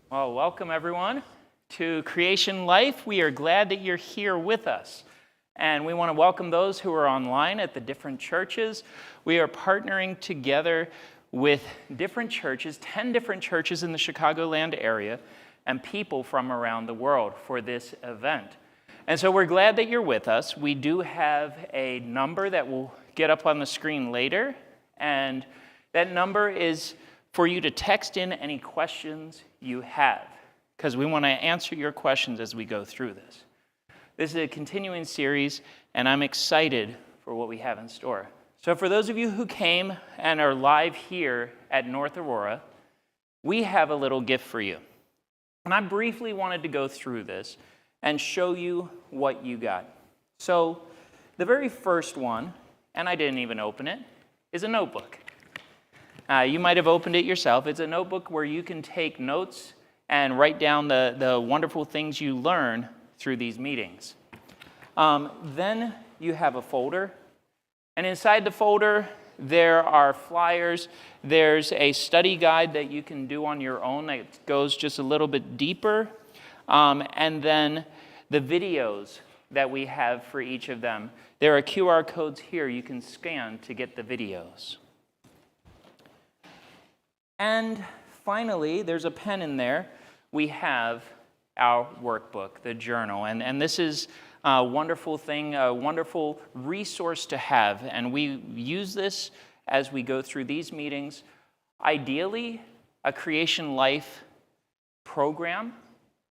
Well, welcome everyone to Creation Life. We are glad that you're here with us. And we want to welcome those who are online at the different churches. We are partnering together with different churches, 10 different churches in the Chicagoland area, and people from around the world for this event. And so we're glad that you're with us. We do have a number that will get up on the screen later, and that number is for you to text in any questions you have, because we want to answer your questions as we go through this. This is a continuing series, and I'm excited for what we have in store. So for those of you who came and are live here at North Aurora, we have a little gift for you. And I briefly wanted to go through this and show you what you got. So the very first one, and I didn't even open it, is a notebook. You might have opened it yourself. It's a notebook where you can take notes and write down the wonderful things you learn through these meetings. Then you have a folder. And inside the folder, there are flyers. There's a study guide that you can do on your own that goes just a little bit deeper. And then the videos that we have for each of them. There are QR codes here you can scan to get the videos. And finally, there's a pen in there. We have our workbook, the journal. And this is a wonderful thing, a wonderful resource to have. And we use this as we go through these meetings. Ideally, a Creation Life program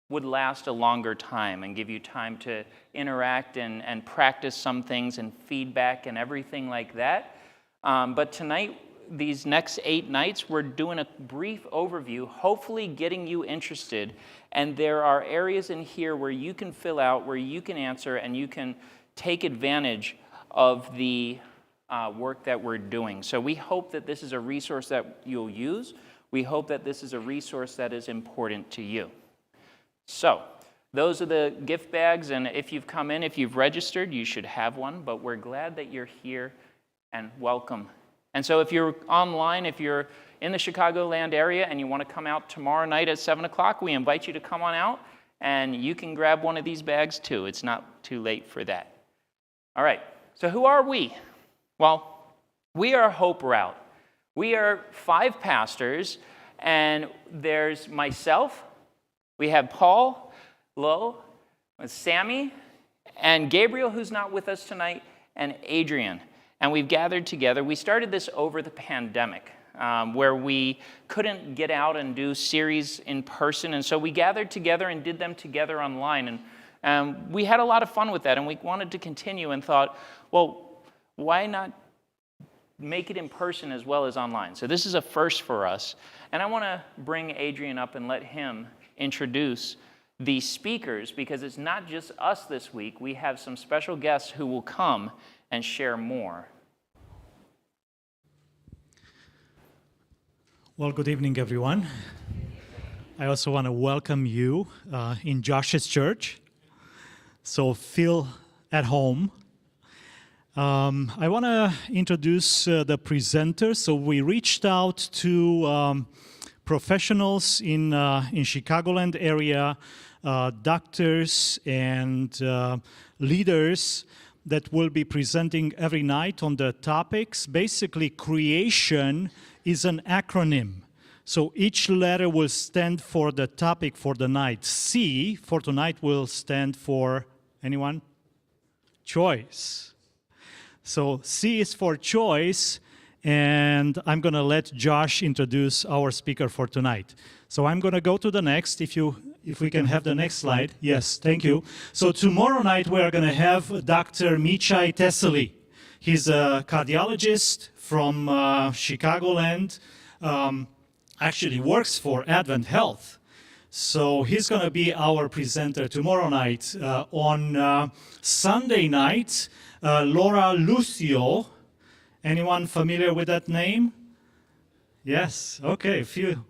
would last a longer time and give you time to interact and practice some things and feedback and everything like that. But tonight, these next 8 nights, we're doing a brief overview, hopefully getting you interested. And there are areas in here where you can fill out, where you can answer, and you can take advantage of the work that we're doing. So we hope that this is a resource that you'll use. We hope that this is a resource that is important to you. So those are the gift bags, and if you've come in, if you've registered, you should have one, but we're glad that you're here, and welcome. And so if you're online, if you're in the Chicagoland area and you want to come out tomorrow night at 7 o'clock, we invite you to come on out, and you can grab one of these bags too. It's not too late for that. All right, so who are we? Well, we are Hope Route. We are 5 pastors, and there's myself, we have Paul, Lo, Sammy, and Gabriel, who's not with us tonight, and Adrian. And we've gathered together. We started this over the pandemic, where we couldn't get out and do series in person. And so we gathered together and did them together online. And we had a lot of fun with that. And we wanted to continue and thought, well, why not make it in person as well as online? So this is a first for us. And I want to bring Adrian up and let him introduce the speakers, because it's not just us this week. We have some special guests who will come and share more. Well, good evening, everyone. I also want to welcome you in Josh's church, so feel at home. I want to introduce the presenters. So we reached out to professionals in Chicagoland area, doctors and leaders that will be presenting every night on the topics. Basically, creation is an acronym. So each letter will stand for the topic for the night. C for tonight will stand for, anyone? Choice. So C is for choice, and I'm going to let Josh introduce our speaker for tonight. So I'm going to go to the next, if we can have the next slide. Yes, thank you. So tomorrow night we are going to have Dr. Michai Tessely. He's a cardiologist from Chicagoland, actually works for Advent Health. So he's going to be our presenter tomorrow night. On Sunday night, Laura Lucio. Anyone familiar with that name? Yes, okay, few.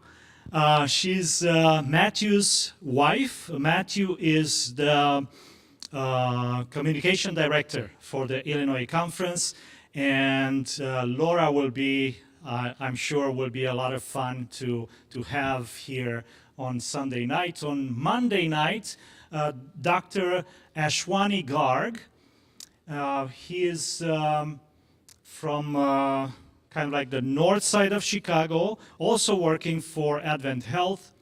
She's Matthew's wife. Matthew is the communication director for the Illinois Conference, and Laura will be, I'm sure, will be a lot of fun to have here on Sunday night. On Monday night, Dr. Ashwani Garg. He is from kind of like the north side of Chicago, also working for Advent Health.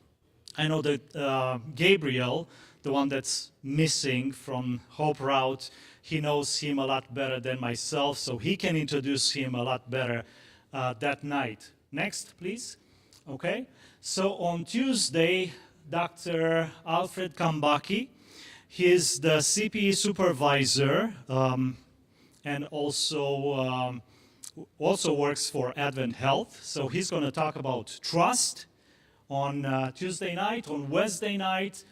I know that Gabriel, the one that's missing from Hope Route, he knows him a lot better than myself, so he can introduce him a lot better that night. Next, please. Okay. So on Tuesday, Dr. Alfred Kambaki, he is the CPE supervisor and also works for Advent Health. So he's going to talk about trust on Tuesday night. On Wednesday night,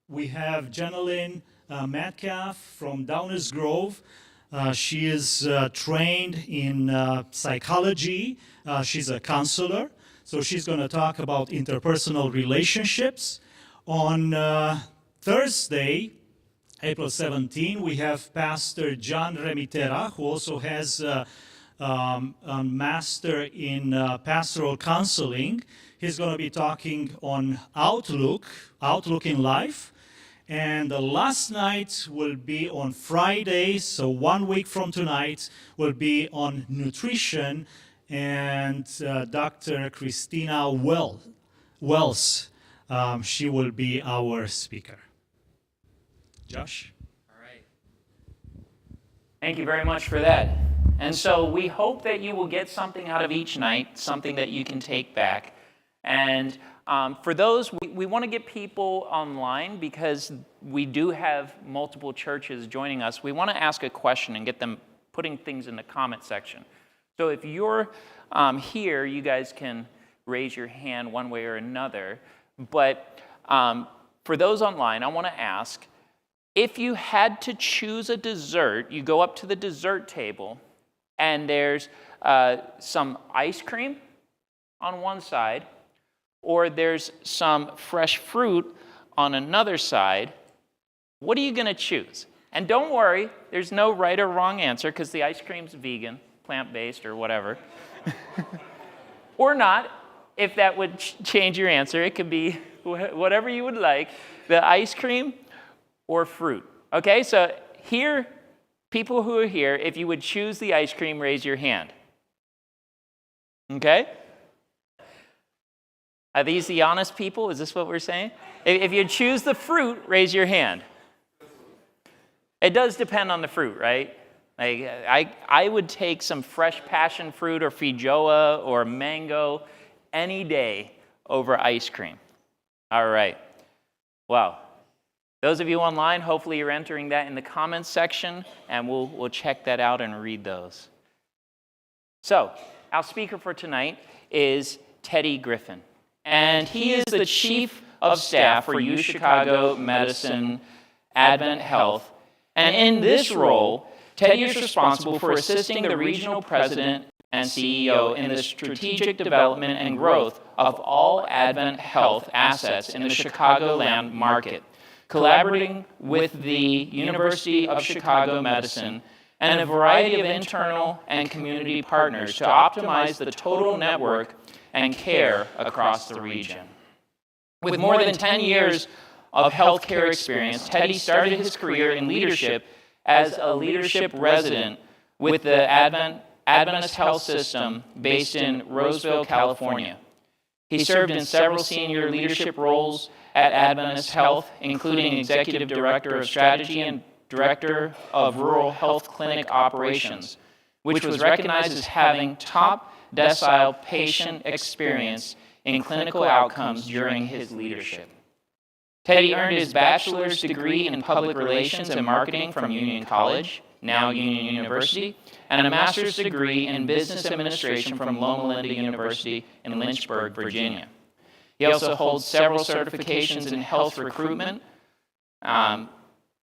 we have Jenilyn Metcalf from Downers Grove. She is trained in psychology. She's a counselor. So she's going to talk about interpersonal relationships. On Thursday, April 17, we have Pastor John Remitera, who also has a master in pastoral counseling. He's going to be talking on outlook in life. And the last night will be on Friday, so 1 week from tonight will be on nutrition, and Dr. Christina Wells, she will be our speaker. Josh? All right. Thank you very much for that. And so we hope that you will get something out of each night, something that you can take back. And for those, we want to get people online because we do have multiple churches joining us. We want to ask a question and get them putting things in the comment section. So if you're here, you guys can raise your hand one way or another. But for those online, I want to ask, if you had to choose a dessert, you go up to the dessert table, and there's some ice cream on one side, or there's some fresh fruit on another side, what are you going to choose? And don't worry, there's no right or wrong answer, because the ice cream's vegan, plant-based, or whatever. Or not, if that would change your answer. It could be whatever you would like, the ice cream or fruit. Okay, so here, people who are here, if you would choose the ice cream, raise your hand. Okay? Are these the honest people? Is this what we're saying? If you choose the fruit, raise your hand. It does depend on the fruit, right? Like I would take some fresh passion fruit or feijoa or mango any day over ice cream. All right. Well, those of you online, hopefully you're entering that in the comments section, and we'll check that out and read those. So, our speaker for tonight is Teddy Griffin, and he is the Chief of Staff for UChicago Medicine Advent Health. And in this role, Teddy is responsible for assisting the regional president and CEO in the strategic development and growth of all Advent Health assets in the Chicagoland market, collaborating with the University of Chicago Medicine and a variety of internal and community partners to optimize the total network and care across the region. With more than 10 years of healthcare experience, Teddy started his career in leadership as a leadership resident with the Adventist Health System based in Roseville, California. He served in several senior leadership roles at Adventist Health, including Executive Director of Strategy and Director of Rural Health Clinic Operations, which was recognized as having top decile patient experience in clinical outcomes during his leadership. Teddy earned his bachelor's degree in public relations and marketing from Union College, now Union University, and a master's degree in business administration from Loma Linda University in Lynchburg, Virginia. He also holds several certifications in health recruitment.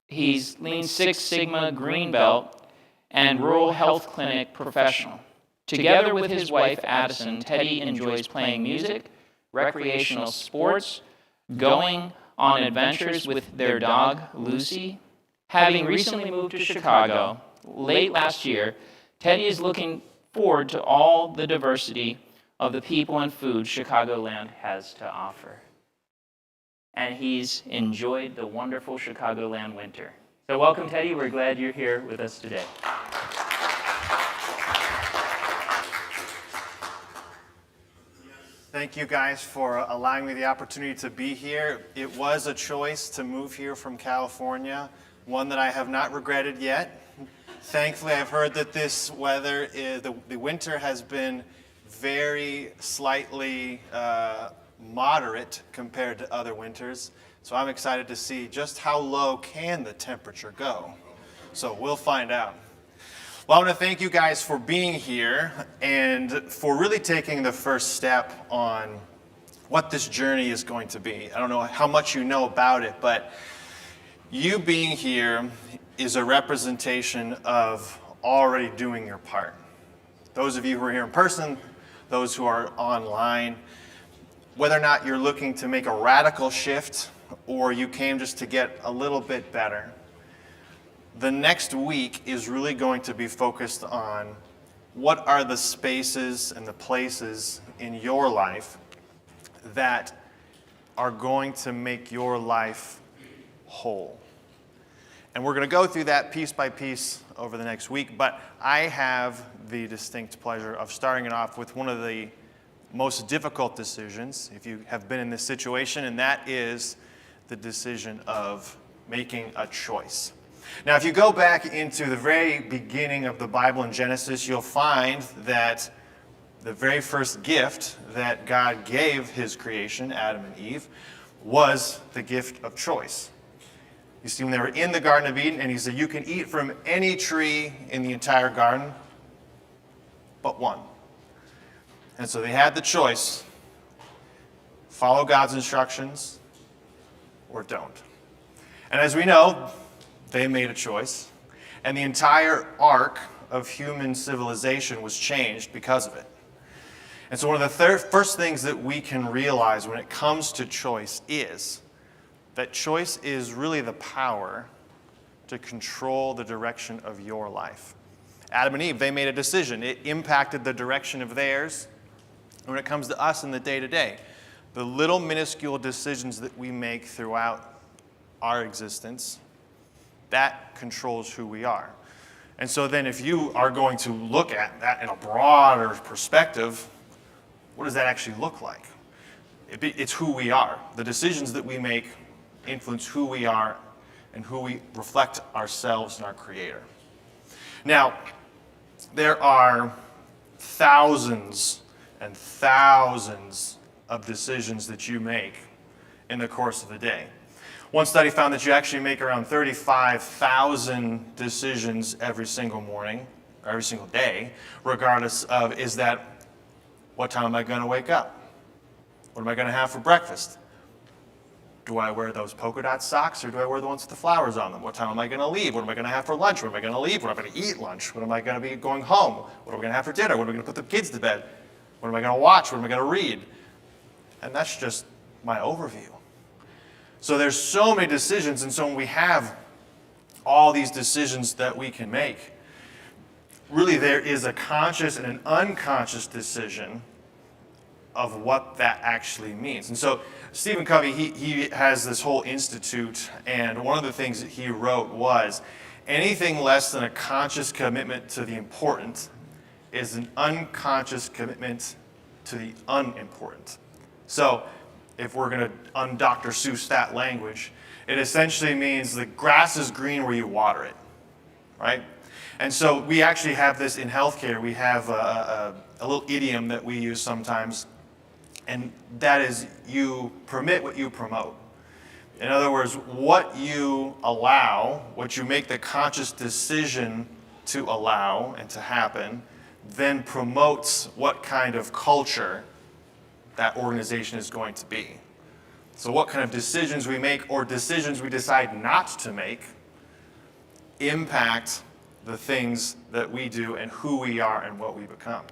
He's Lean Six Sigma Green Belt and Rural Health Clinic professional. Together with his wife, Addison, Teddy enjoys playing music, recreational sports, going on adventures with their dog, Lucy. Having recently moved to Chicago late last year, Teddy is looking forward to all the diversity of the people and food Chicagoland has to offer. And he's enjoyed the wonderful Chicagoland winter. So welcome, Teddy. We're glad you're here with us today. Thank you guys for allowing me the opportunity to be here. It was a choice to move here from California, one that I have not regretted yet. Thankfully, I've heard that this weather, the winter has been very slightly moderate compared to other winters. So I'm excited to see just how low can the temperature go. So we'll find out. Well, I want to thank you guys for being here and for really taking the first step on what this journey is going to be. I don't know how much you know about it, but you being here is a representation of already doing your part. Those of you who are here in person, those who are online, whether or not you're looking to make a radical shift or you came just to get a little bit better, the next week is really going to be focused on what are the spaces and the places in your life that are going to make your life whole. And we're going to go through that piece by piece over the next week, but I have the distinct pleasure of starting it off with one of the most difficult decisions, if you have been in this situation, and that is the decision of making a choice. Now, if you go back into the very beginning of the Bible in Genesis, you'll find that the very first gift that God gave his creation, Adam and Eve, was the gift of choice. You see, when they were in the Garden of Eden, and he said, you can eat from any tree in the entire garden, but one. And so they had the choice, follow God's instructions or don't. And as we know, they made a choice, and the entire arc of human civilization was changed because of it. And so one of the first things that we can realize when it comes to choice is that choice is really the power to control the direction of your life. Adam and Eve, they made a decision. It impacted the direction of theirs. And when it comes to us in the day-to-day, the little minuscule decisions that we make throughout our existence, that controls who we are. And so then if you are going to look at that in a broader perspective, what does that actually look like? It's who we are. The decisions that we make influence who we are and who we reflect ourselves and our Creator. Now, there are thousands and thousands of decisions that you make in the course of the day. One study found that you actually make around 35,000 decisions every single morning, or every single day, regardless of, is that, what time am I going to wake up? What am I going to have for breakfast? Do I wear those polka dot socks, or do I wear the ones with the flowers on them? What time am I going to leave? What am I going to have for lunch? What am I going to leave? What am I going to eat lunch? What am I going to be going home? What am I going to have for dinner? What am I going to put the kids to bed? What am I going to watch? What am I going to read? And that's just my overview. So there's so many decisions, and so when we have all these decisions that we can make, really there is a conscious and an unconscious decision of what that actually means. And so Stephen Covey, he has this whole institute, and one of the things that he wrote was, anything less than a conscious commitment to the important is an unconscious commitment to the unimportant. So if we're going to un-Dr. Seuss that language, it essentially means the grass is green where you water it, right? And so we actually have this in healthcare. We have a little idiom that we use sometimes, and that is, you permit what you promote. In other words, what you allow, what you make the conscious decision to allow and to happen, then promotes what kind of culture that organization is going to be. So what kind of decisions we make or decisions we decide not to make impact the things that we do and who we are and what we become.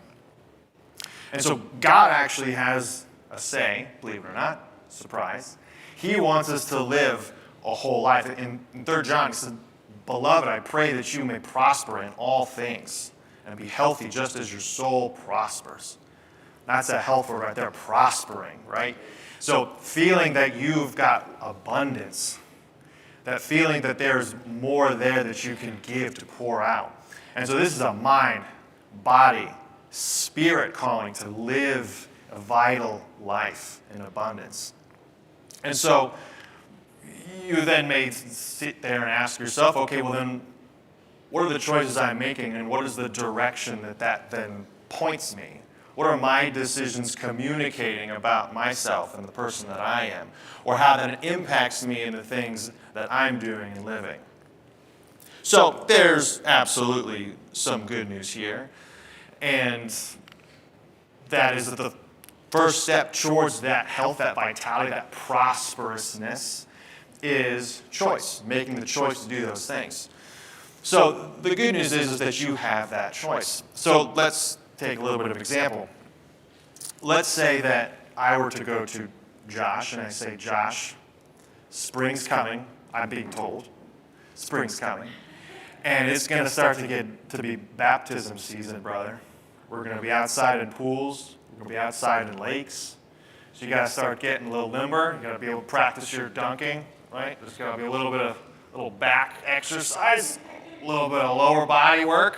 And so God actually has a say, believe it or not, surprise. He wants us to live a whole life. In 3 John, he said, "Beloved, I pray that you may prosper in all things and be healthy just as your soul prospers." That's a health word right there, prospering, right? So feeling that you've got abundance, that feeling that there's more there that you can give to pour out. And so this is a mind, body, spirit calling to live a vital life in abundance. And so you then may sit there and ask yourself, okay, well then, what are the choices I'm making and what is the direction that then points me? What are my decisions communicating about myself and the person that I am? Or how that impacts me in the things that I'm doing and living? So there's absolutely some good news here. And that is that the first step towards that health, that vitality, that prosperousness is choice, making the choice to do those things. So the good news is that you have that choice. So let's take a little bit of example. Let's say that I were to go to Josh and I say, "Josh, spring's coming." I'm being told spring's coming, and it's going to start to be baptism season, brother. We're going to be outside in pools. We're going to be outside in lakes. So you got to start getting a little limber. You got to be able to practice your dunking, right? There's got to be a little back exercise, a little bit of lower body work.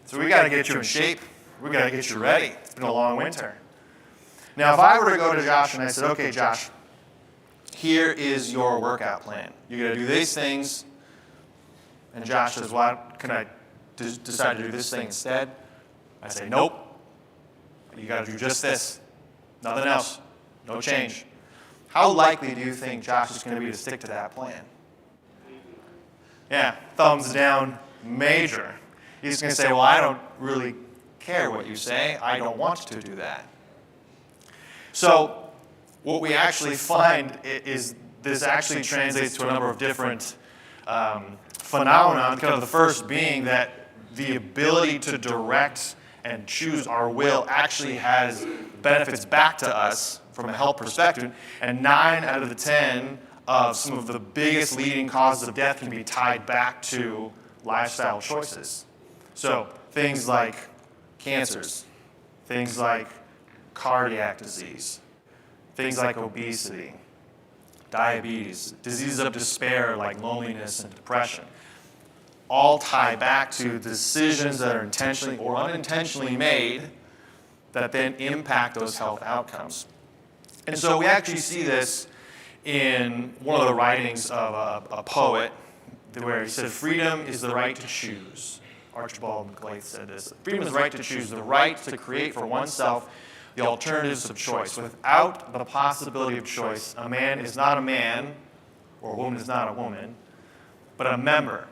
So we got to get you in shape. We got to get you ready. It's been a long winter. Now, if I were to go to Josh and I said, "Okay, Josh, here is your workout plan. You got to do these things." And Josh says, "Well, can I decide to do this thing instead?" I say, "Nope. You got to do just this. Nothing else. No change." How likely do you think Josh is going to be to stick to that plan? Yeah, thumbs down, major. He's going to say, "Well, I don't really care what you say. I don't want to do that." So what we actually find is this actually translates to a number of different phenomena. Kind of the first being that the ability to direct and choose our will actually has benefits back to us from a health perspective. And 9 out of the 10 of some of the biggest leading causes of death can be tied back to lifestyle choices. So things like cancers, things like cardiac disease, things like obesity, diabetes, diseases of despair like loneliness and depression, all tie back to decisions that are intentionally or unintentionally made that then impact those health outcomes. And so we actually see this in one of the writings of a poet where he said, "Freedom is the right to choose." Archibald MacLeod said this. "Freedom is the right to choose, the right to create for oneself the alternatives of choice. Without the possibility of choice, a man is not a man, or a woman is not a woman, but a member,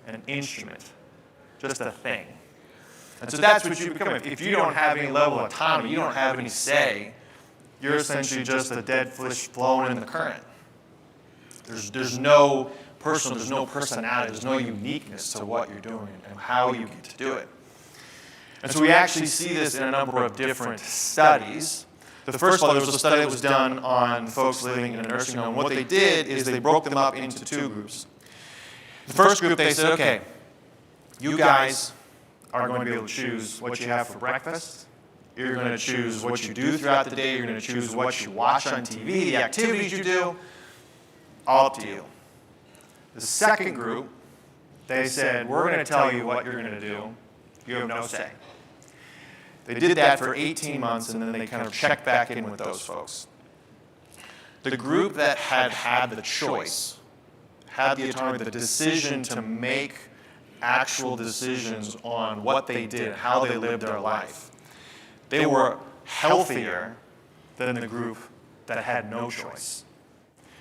an instrument, just a thing." And so that's what you become. If you don't have any level of autonomy, you don't have any say, you're essentially just a dead fish flowing in the current. There's no there's no personality, there's no uniqueness to what you're doing and how you get to do it. And so we actually see this in a number of different studies. The first of all, there was a study that was done on folks living in a nursing home. What they did is they broke them up into 2 groups. The first group, they said, "Okay, you guys are going to be able to choose what you have for breakfast. You're going to choose what you do throughout the day. You're going to choose what you watch on TV, the activities you do. All up to you." The second group, they said, "We're going to tell you what you're going to do. You have no say." They did that for 18 months, and then they kind of checked back in with those folks. The group that had the choice, had the autonomy, the decision to make actual decisions on what they did, how they lived their life, they were healthier than the group that had no choice.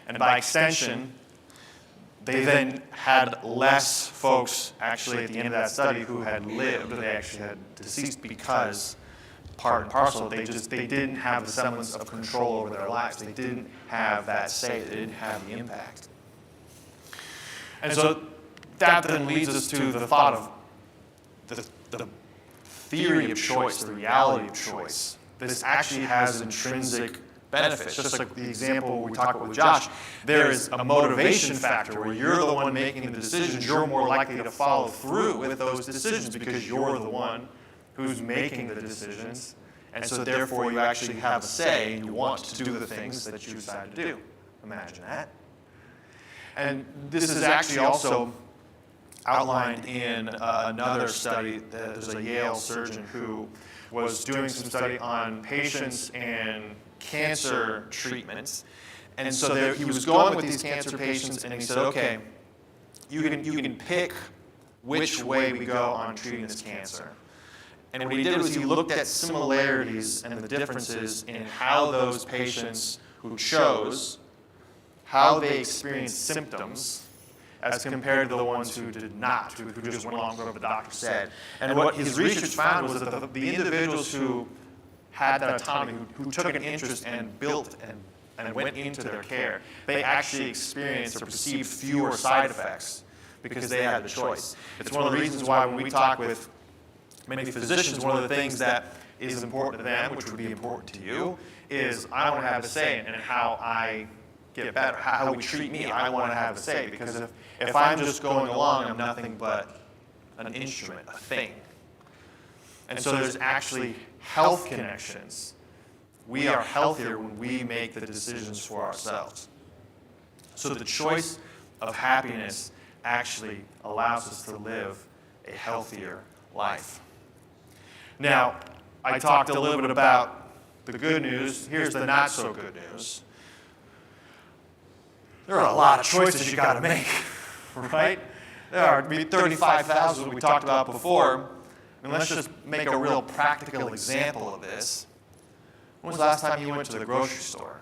And by extension, they then had less folks actually at the end of that study who had lived, or they actually had deceased because, part and parcel, they didn't have the semblance of control over their lives. They didn't have that say. They didn't have the impact. And so that then leads us to the thought of the theory of choice, the reality of choice. This actually has intrinsic benefits. Just like the example we talked about with Josh, there is a motivation factor where you're the one making the decisions. You're more likely to follow through with those decisions because you're the one who's making the decisions. And so therefore you actually have a say and you want to do the things that you decide to do. Imagine that. And this is actually also outlined in another study. There's a Yale surgeon who was doing some study on patients and cancer treatments. And so he was going with these cancer patients and he said, okay, you can pick which way we go on treating this cancer. And what he did was he looked at similarities and the differences in how those patients who chose, how they experienced symptoms as compared to the ones who did not, who just went along with what the doctor said. And what his research found was that the individuals who had that autonomy, who took an interest and built and went into their care, they actually experienced or perceived fewer side effects because they had the choice. It's one of the reasons why when we talk with many physicians, one of the things that is important to them, which would be important to you, is I want to have a say in how I get better, how we treat me. I want to have a say because if I'm just going along, I'm nothing but an instrument, a thing. And so there's actually health connections. We are healthier when we make the decisions for ourselves. So the choice of happiness actually allows us to live a healthier life. Now, I talked a little bit about the good news. Here's the not so good news. There are a lot of choices you got to make, right? There are 35,000 we talked about before. And let's just make a real practical example of this. When was the last time you went to the grocery store?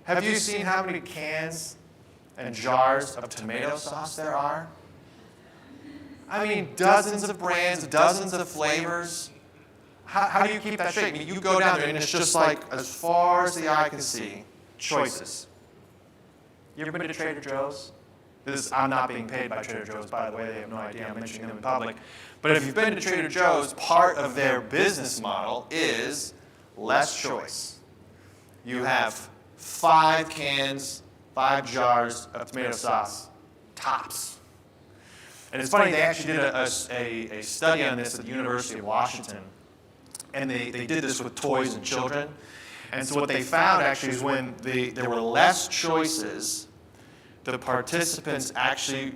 Have you seen how many cans and jars of tomato sauce there are? I mean, dozens of brands, dozens of flavors. How do you keep that straight? I mean, you go down there and it's just like as far as the eye can see, choices. You ever been to Trader Joe's? I'm not being paid by Trader Joe's, by the way. They have no idea I'm mentioning them in public. But if you've been to Trader Joe's, part of their business model is less choice. You have 5 cans, 5 jars of tomato sauce, tops. And it's funny, they actually did a study on this at the University of Washington. And they did this with toys and children. And so what they found actually is when there were less choices, the participants actually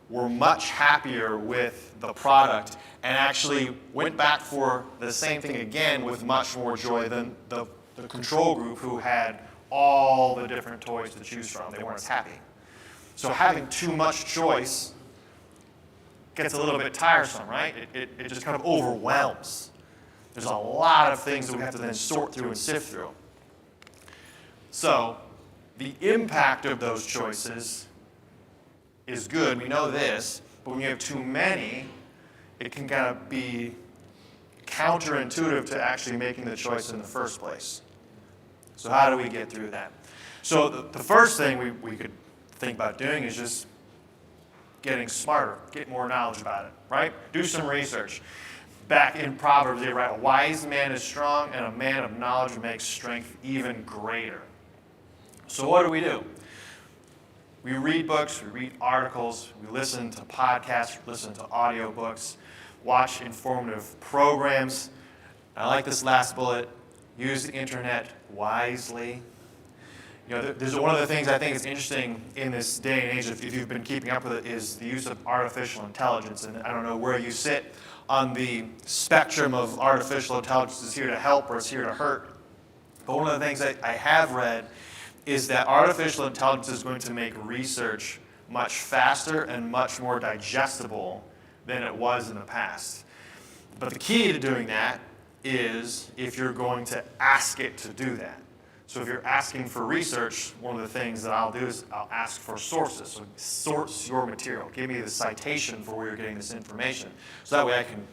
were much happier with the product and actually went back for the same thing again with much more joy than the control group who had all the different toys to choose from. They weren't as happy. So having too much choice gets a little bit tiresome, right? It just kind of overwhelms. There's a lot of things that we have to then sort through and sift through. So the impact of those choices is good. We know this, but when you have too many, it can kind of be counterintuitive to actually making the choice in the first place. So how do we get through that? So the first thing we could think about doing is just getting smarter, get more knowledge about it, right? Do some research. Back in Proverbs, they write, a wise man is strong, and a man of knowledge makes strength even greater. So what do? We read books, we read articles, we listen to podcasts, we listen to audiobooks, watch informative programs. I like this last bullet, use the internet wisely. You know, there's one of the things I think is interesting in this day and age, if you've been keeping up with it, is the use of artificial intelligence. And I don't know where you sit on the spectrum of artificial intelligence is here to help or it's here to hurt. But one of the things that I have read is that artificial intelligence is going to make research much faster and much more digestible than it was in the past. But the key to doing that is if you're going to ask it to do that. So if you're asking for research, one of the things that I'll do is I'll ask for sources. So source your material. Give me the citation for where you're getting this information. So that way I can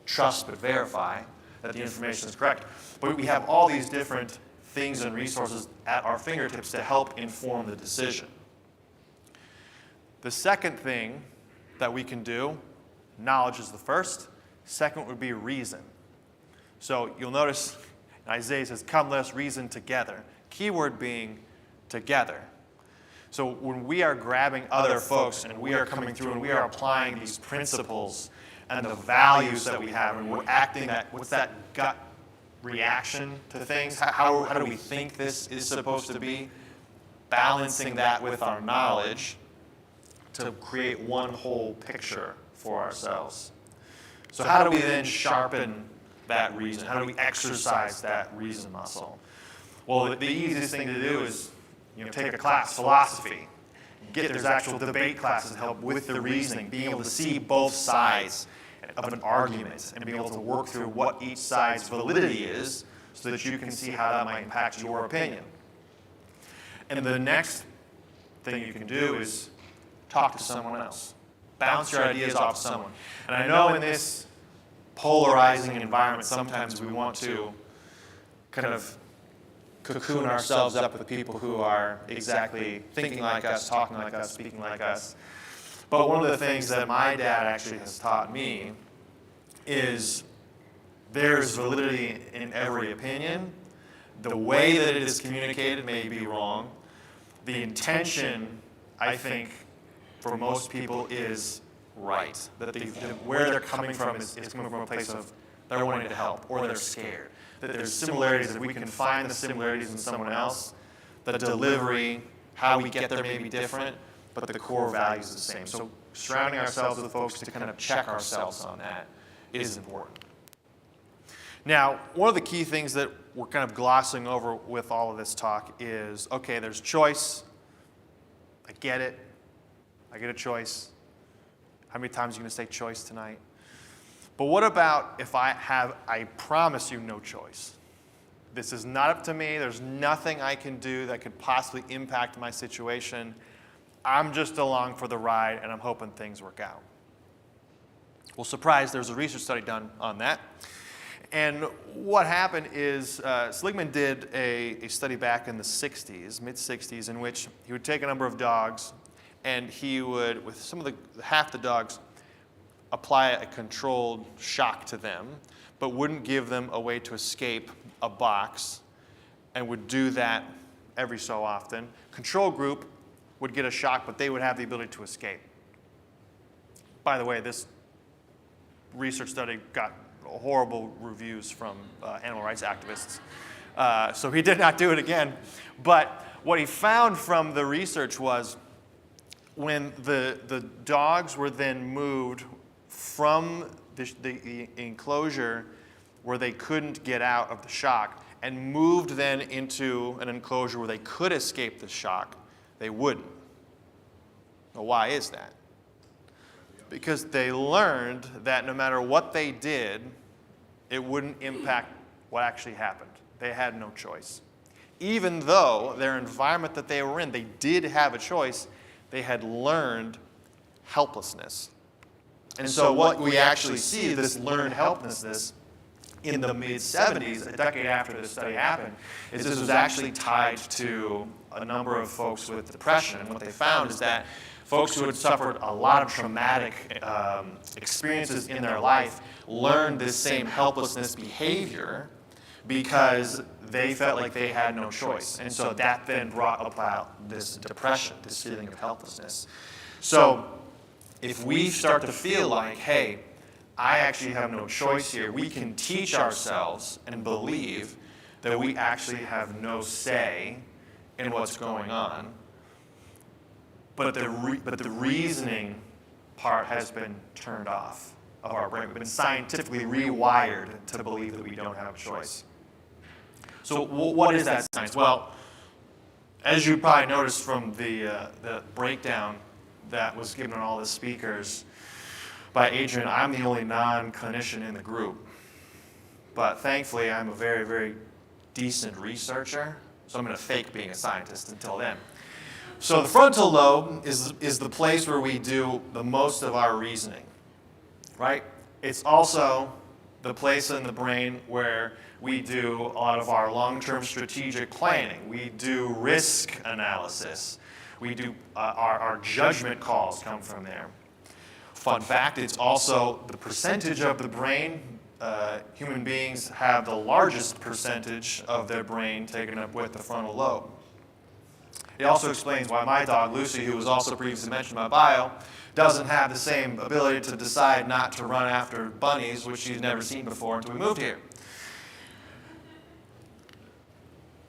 trust but verify that the information is correct. But we have all these different things and resources at our fingertips to help inform the decision. The second thing that we can do, knowledge is the first. Second would be reason. So you'll notice Isaiah says, come, let us reason together. Keyword being together. So when we are grabbing other folks and we are coming through and we are applying these principles and the values that we have and we're acting that, what's that gut reaction to things? How do we think this is supposed to be? Balancing that with our knowledge to create one whole picture for ourselves. So how do we then sharpen that reason? How do we exercise that reason muscle? Well, the easiest thing to do is, take a class, philosophy. There's actual debate classes that help with the reasoning, being able to see both sides of an argument and being able to work through what each side's validity is so that you can see how that might impact your opinion. And the next thing you can do is talk to someone else. Bounce your ideas off someone. And I know in this polarizing environment, sometimes we want to kind of cocoon ourselves up with people who are exactly thinking like us, talking like us, speaking like us. But one of the things that my dad actually has taught me is there's validity in every opinion. The way that it is communicated may be wrong. The intention, I think, for most people is right. That where they're coming from is coming from a place of they're wanting to help or they're scared. That there's similarities, if we can find the similarities in someone else, the delivery, how we get there may be different, but the core value is the same. So surrounding ourselves with folks to kind of check ourselves on that is important. Now, one of the key things that we're kind of glossing over with all of this talk is, okay, there's choice. I get it. I get a choice. How many times are you going to say choice tonight? But what about if I promise you no choice? This is not up to me. There's nothing I can do that could possibly impact my situation. I'm just along for the ride, and I'm hoping things work out. Well, surprise, there's a research study done on that. And what happened is Seligman did a study back in the 60s, mid-60s, in which he would take a number of dogs, and he would, with some of half the dogs, apply a controlled shock to them, but wouldn't give them a way to escape a box, and would do that every so often. Control group would get a shock, but they would have the ability to escape. By the way, this research study got horrible reviews from animal rights activists. So he did not do it again. But what he found from the research was when the dogs were then moved from the enclosure where they couldn't get out of the shock and moved then into an enclosure where they could escape the shock, they wouldn't. Well, why is that? Because they learned that no matter what they did, it wouldn't impact what actually happened. They had no choice. Even though their environment that they were in, they did have a choice, they had learned helplessness. And so what we actually see, this learned helplessness, in the mid-70s, a decade after this study happened, is this was actually tied to a number of folks with depression. And what they found is that folks who had suffered a lot of traumatic experiences in their life learned this same helplessness behavior because they felt like they had no choice. And so that then brought about this depression, this feeling of helplessness. So if we start to feel like, hey, I actually have no choice here, we can teach ourselves and believe that we actually have no say in what's going on. But the reasoning part has been turned off of our brain. We've been scientifically rewired to believe that we don't have a choice. So what is that science? Well, as you probably noticed from the breakdown, that was given on all the speakers by Adrian, I'm the only non-clinician in the group. But thankfully, I'm a very, very decent researcher, so I'm going to fake being a scientist until then. So the frontal lobe is the place where we do the most of our reasoning, right? It's also the place in the brain where we do a lot of our long-term strategic planning. We do risk analysis. We do our judgment calls come from there. Fun fact, it's also the percentage of the brain. Human beings have the largest percentage of their brain taken up with the frontal lobe. It also explains why my dog, Lucy, who was also previously mentioned in my bio, doesn't have the same ability to decide not to run after bunnies, which she's never seen before until we moved here.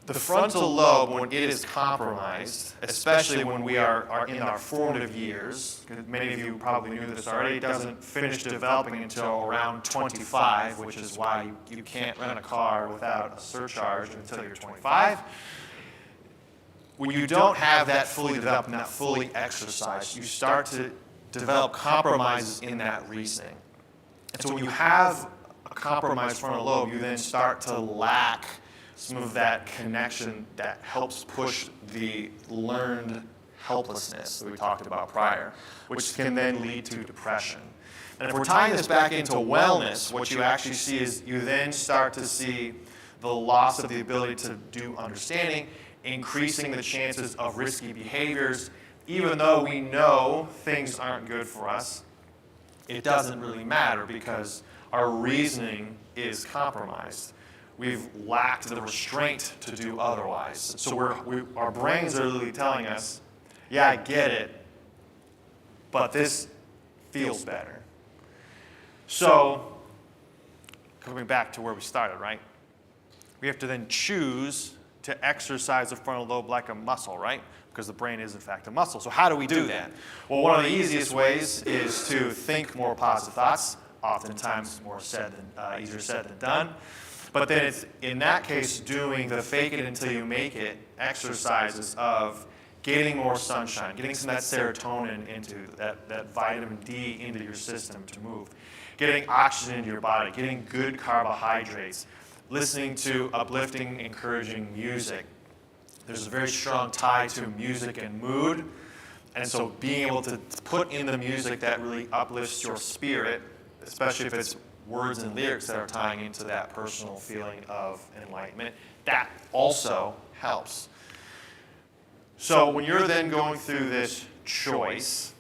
The frontal lobe, when it is compromised, especially when we are in our formative years, because many of you probably knew this already, doesn't finish developing until around 25, which is why you can't rent a car without a surcharge until you're 25. When you don't have that fully developed and that fully exercised, you start to develop compromises in that reasoning. And so when you have a compromised frontal lobe, you then start to lack some of that connection that helps push the learned helplessness that we talked about prior, which can then lead to depression. And if we're tying this back into wellness, what you actually see is you then start to see the loss of the ability to do understanding, increasing the chances of risky behaviors. Even though we know things aren't good for us, it doesn't really matter because our reasoning is compromised. We've lacked the restraint to do otherwise. So our brains are literally telling us, yeah, I get it, but this feels better. So, coming back to where we started, right? We have to then choose to exercise the frontal lobe like a muscle, right? Because the brain is, in fact, a muscle. So how do we do that? Well, one of the easiest ways is to think more positive thoughts, oftentimes easier said than done. But then it's, in that case, doing the fake it until you make it exercises of getting more sunshine, getting some of that serotonin into that vitamin D into your system to move, getting oxygen into your body, getting good carbohydrates, listening to uplifting, encouraging music. There's a very strong tie to music and mood. And so being able to put in the music that really uplifts your spirit, especially if it's words and lyrics that are tying into that personal feeling of enlightenment, that also helps. So when you're then going through this choice,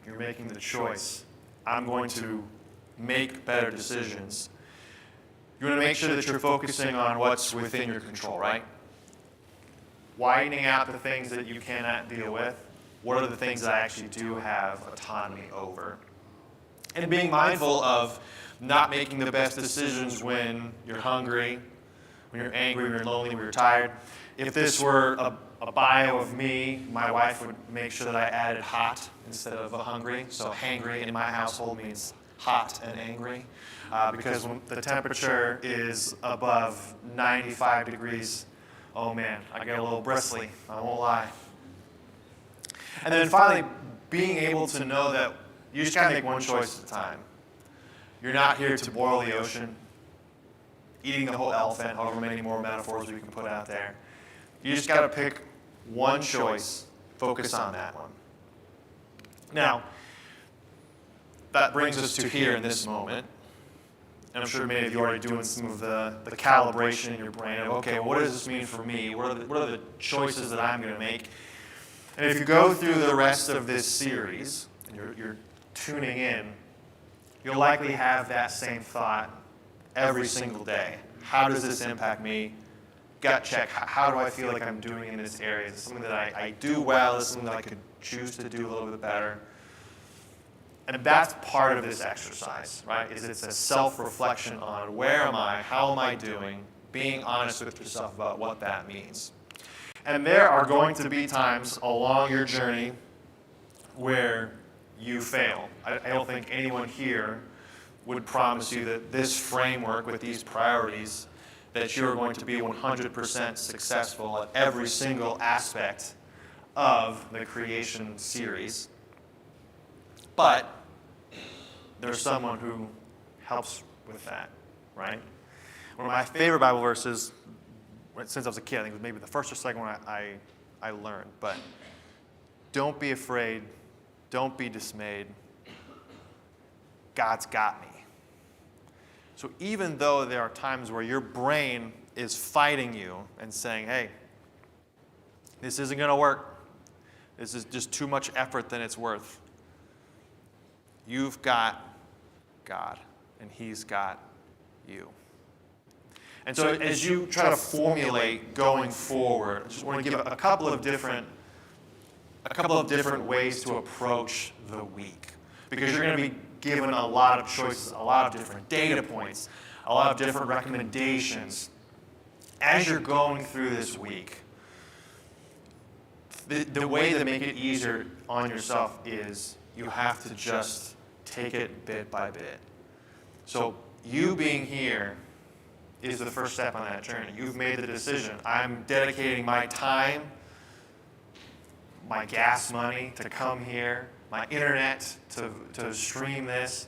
you're making the choice, I'm going to make better decisions. You want to make sure that you're focusing on what's within your control, right? Widening out the things that you cannot deal with. What are the things that I actually do have autonomy over? And being mindful of not making the best decisions when you're hungry, when you're angry, when you're lonely, when you're tired. If this were a bio of me, my wife would make sure that I added hot instead of hungry. So hangry in my household means hot and angry. Because when the temperature is above 95 degrees, oh man, I get a little bristly, I won't lie. And then finally, being able to know that you just gotta make one choice at a time. You're not here to boil the ocean, eating the whole elephant, however many more metaphors we can put out there. You just gotta pick one choice, focus on that one. Now, that brings us to here in this moment. And I'm sure many of you are already doing some of the calibration in your brain of, okay, well, what does this mean for me? What are the choices that I'm going to make? And if you go through the rest of this series, and you're tuning in, you'll likely have that same thought every single day. How does this impact me? Gut check, how do I feel like I'm doing in this area? Is it something that I do well? Is it something that I could choose to do a little bit better? And that's part of this exercise, right? It's a self-reflection on where am I, how am I doing, being honest with yourself about what that means. And there are going to be times along your journey where you fail. I don't think anyone here would promise you that this framework with these priorities, that you're going to be 100% successful at every single aspect of the creation series. But there's someone who helps with that, right? One of my favorite Bible verses, since I was a kid, I think it was maybe the first or second one I learned, but don't be afraid, don't be dismayed, God's got me. So even though there are times where your brain is fighting you and saying, hey, this isn't going to work, this is just too much effort than it's worth, you've got God, and He's got you. And so as you try to formulate going forward, I just want to give a couple of different ways to approach the week. Because you're going to be given a lot of choices, a lot of different data points, a lot of different recommendations. As you're going through this week, the way to make it easier on yourself is you have to just take it bit by bit. So you being here is the first step on that journey. You've made the decision. I'm dedicating my time, my gas money to come here, my internet to stream this.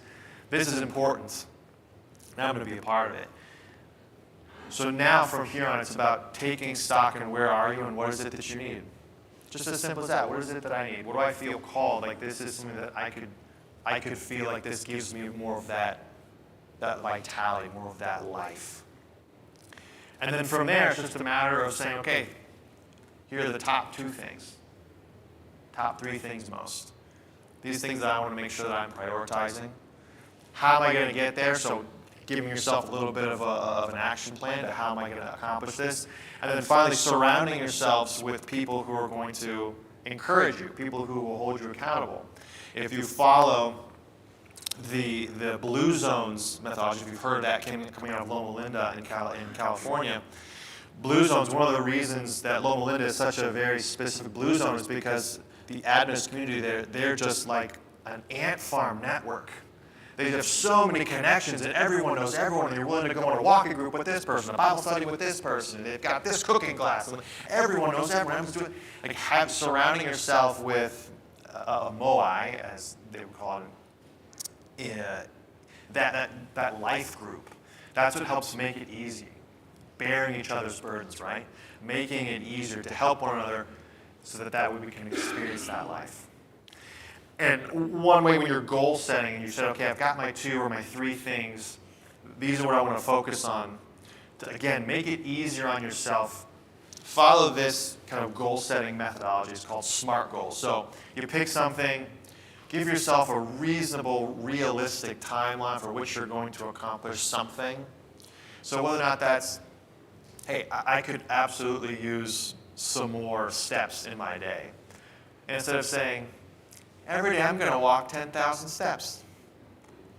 This is important. Now I'm going to be a part of it. So now from here on, it's about taking stock in where are you and what is it that you need. Just as simple as that. What is it that I need? What do I feel called? Like this is something that I could feel like this gives me more of that vitality, more of that life. And then from there, it's just a matter of saying, okay, here are the top 2 things, top 3 things most. These things that I want to make sure that I'm prioritizing. How am I going to get there? So giving yourself a little bit of an action plan to how am I going to accomplish this. And then finally surrounding yourselves with people who are going to encourage you, people who will hold you accountable. If you follow the Blue Zones methodology, if you've heard that coming out of Loma Linda in California, Blue Zones, one of the reasons that Loma Linda is such a very specific Blue Zone is because the Adventist community there, they're just like an ant farm network. They have so many connections, and everyone knows everyone, and you're willing to go on a walking group with this person, a Bible study with this person, and they've got this cooking class, and everyone knows everyone. Like surrounding yourself with a moai, as they would call it, that life group. That's what helps make it easy. Bearing each other's burdens, right? Making it easier to help one another so that way we can experience that life. And one way when you're goal setting and you said, okay, I've got my 2 or my 3 things, these are what I want to focus on. To, again, make it easier on yourself. Follow this kind of goal setting methodology. It's called SMART goals. So you pick something, give yourself a reasonable, realistic timeline for which you're going to accomplish something. So whether or not that's, hey, I could absolutely use some more steps in my day. And instead of saying, every day I'm going to walk 10,000 steps.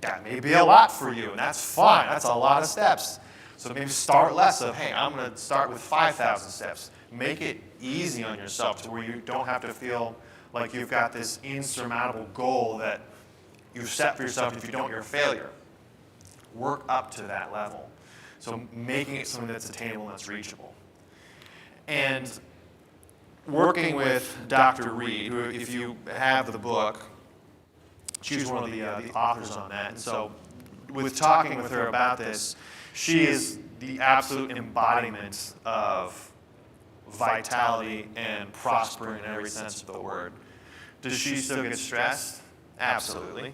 That may be a lot for you, and that's fine. That's a lot of steps. So maybe start less of, hey, I'm going to start with 5,000 steps. Make it easy on yourself to where you don't have to feel like you've got this insurmountable goal that you've set for yourself. If you don't, you're a failure. Work up to that level. So making it something that's attainable and that's reachable. And working with Dr. Reed, who, if you have the book, she's one of the authors on that. And so with talking with her about this, she is the absolute embodiment of vitality and prospering in every sense of the word. Does she still get stressed? Absolutely.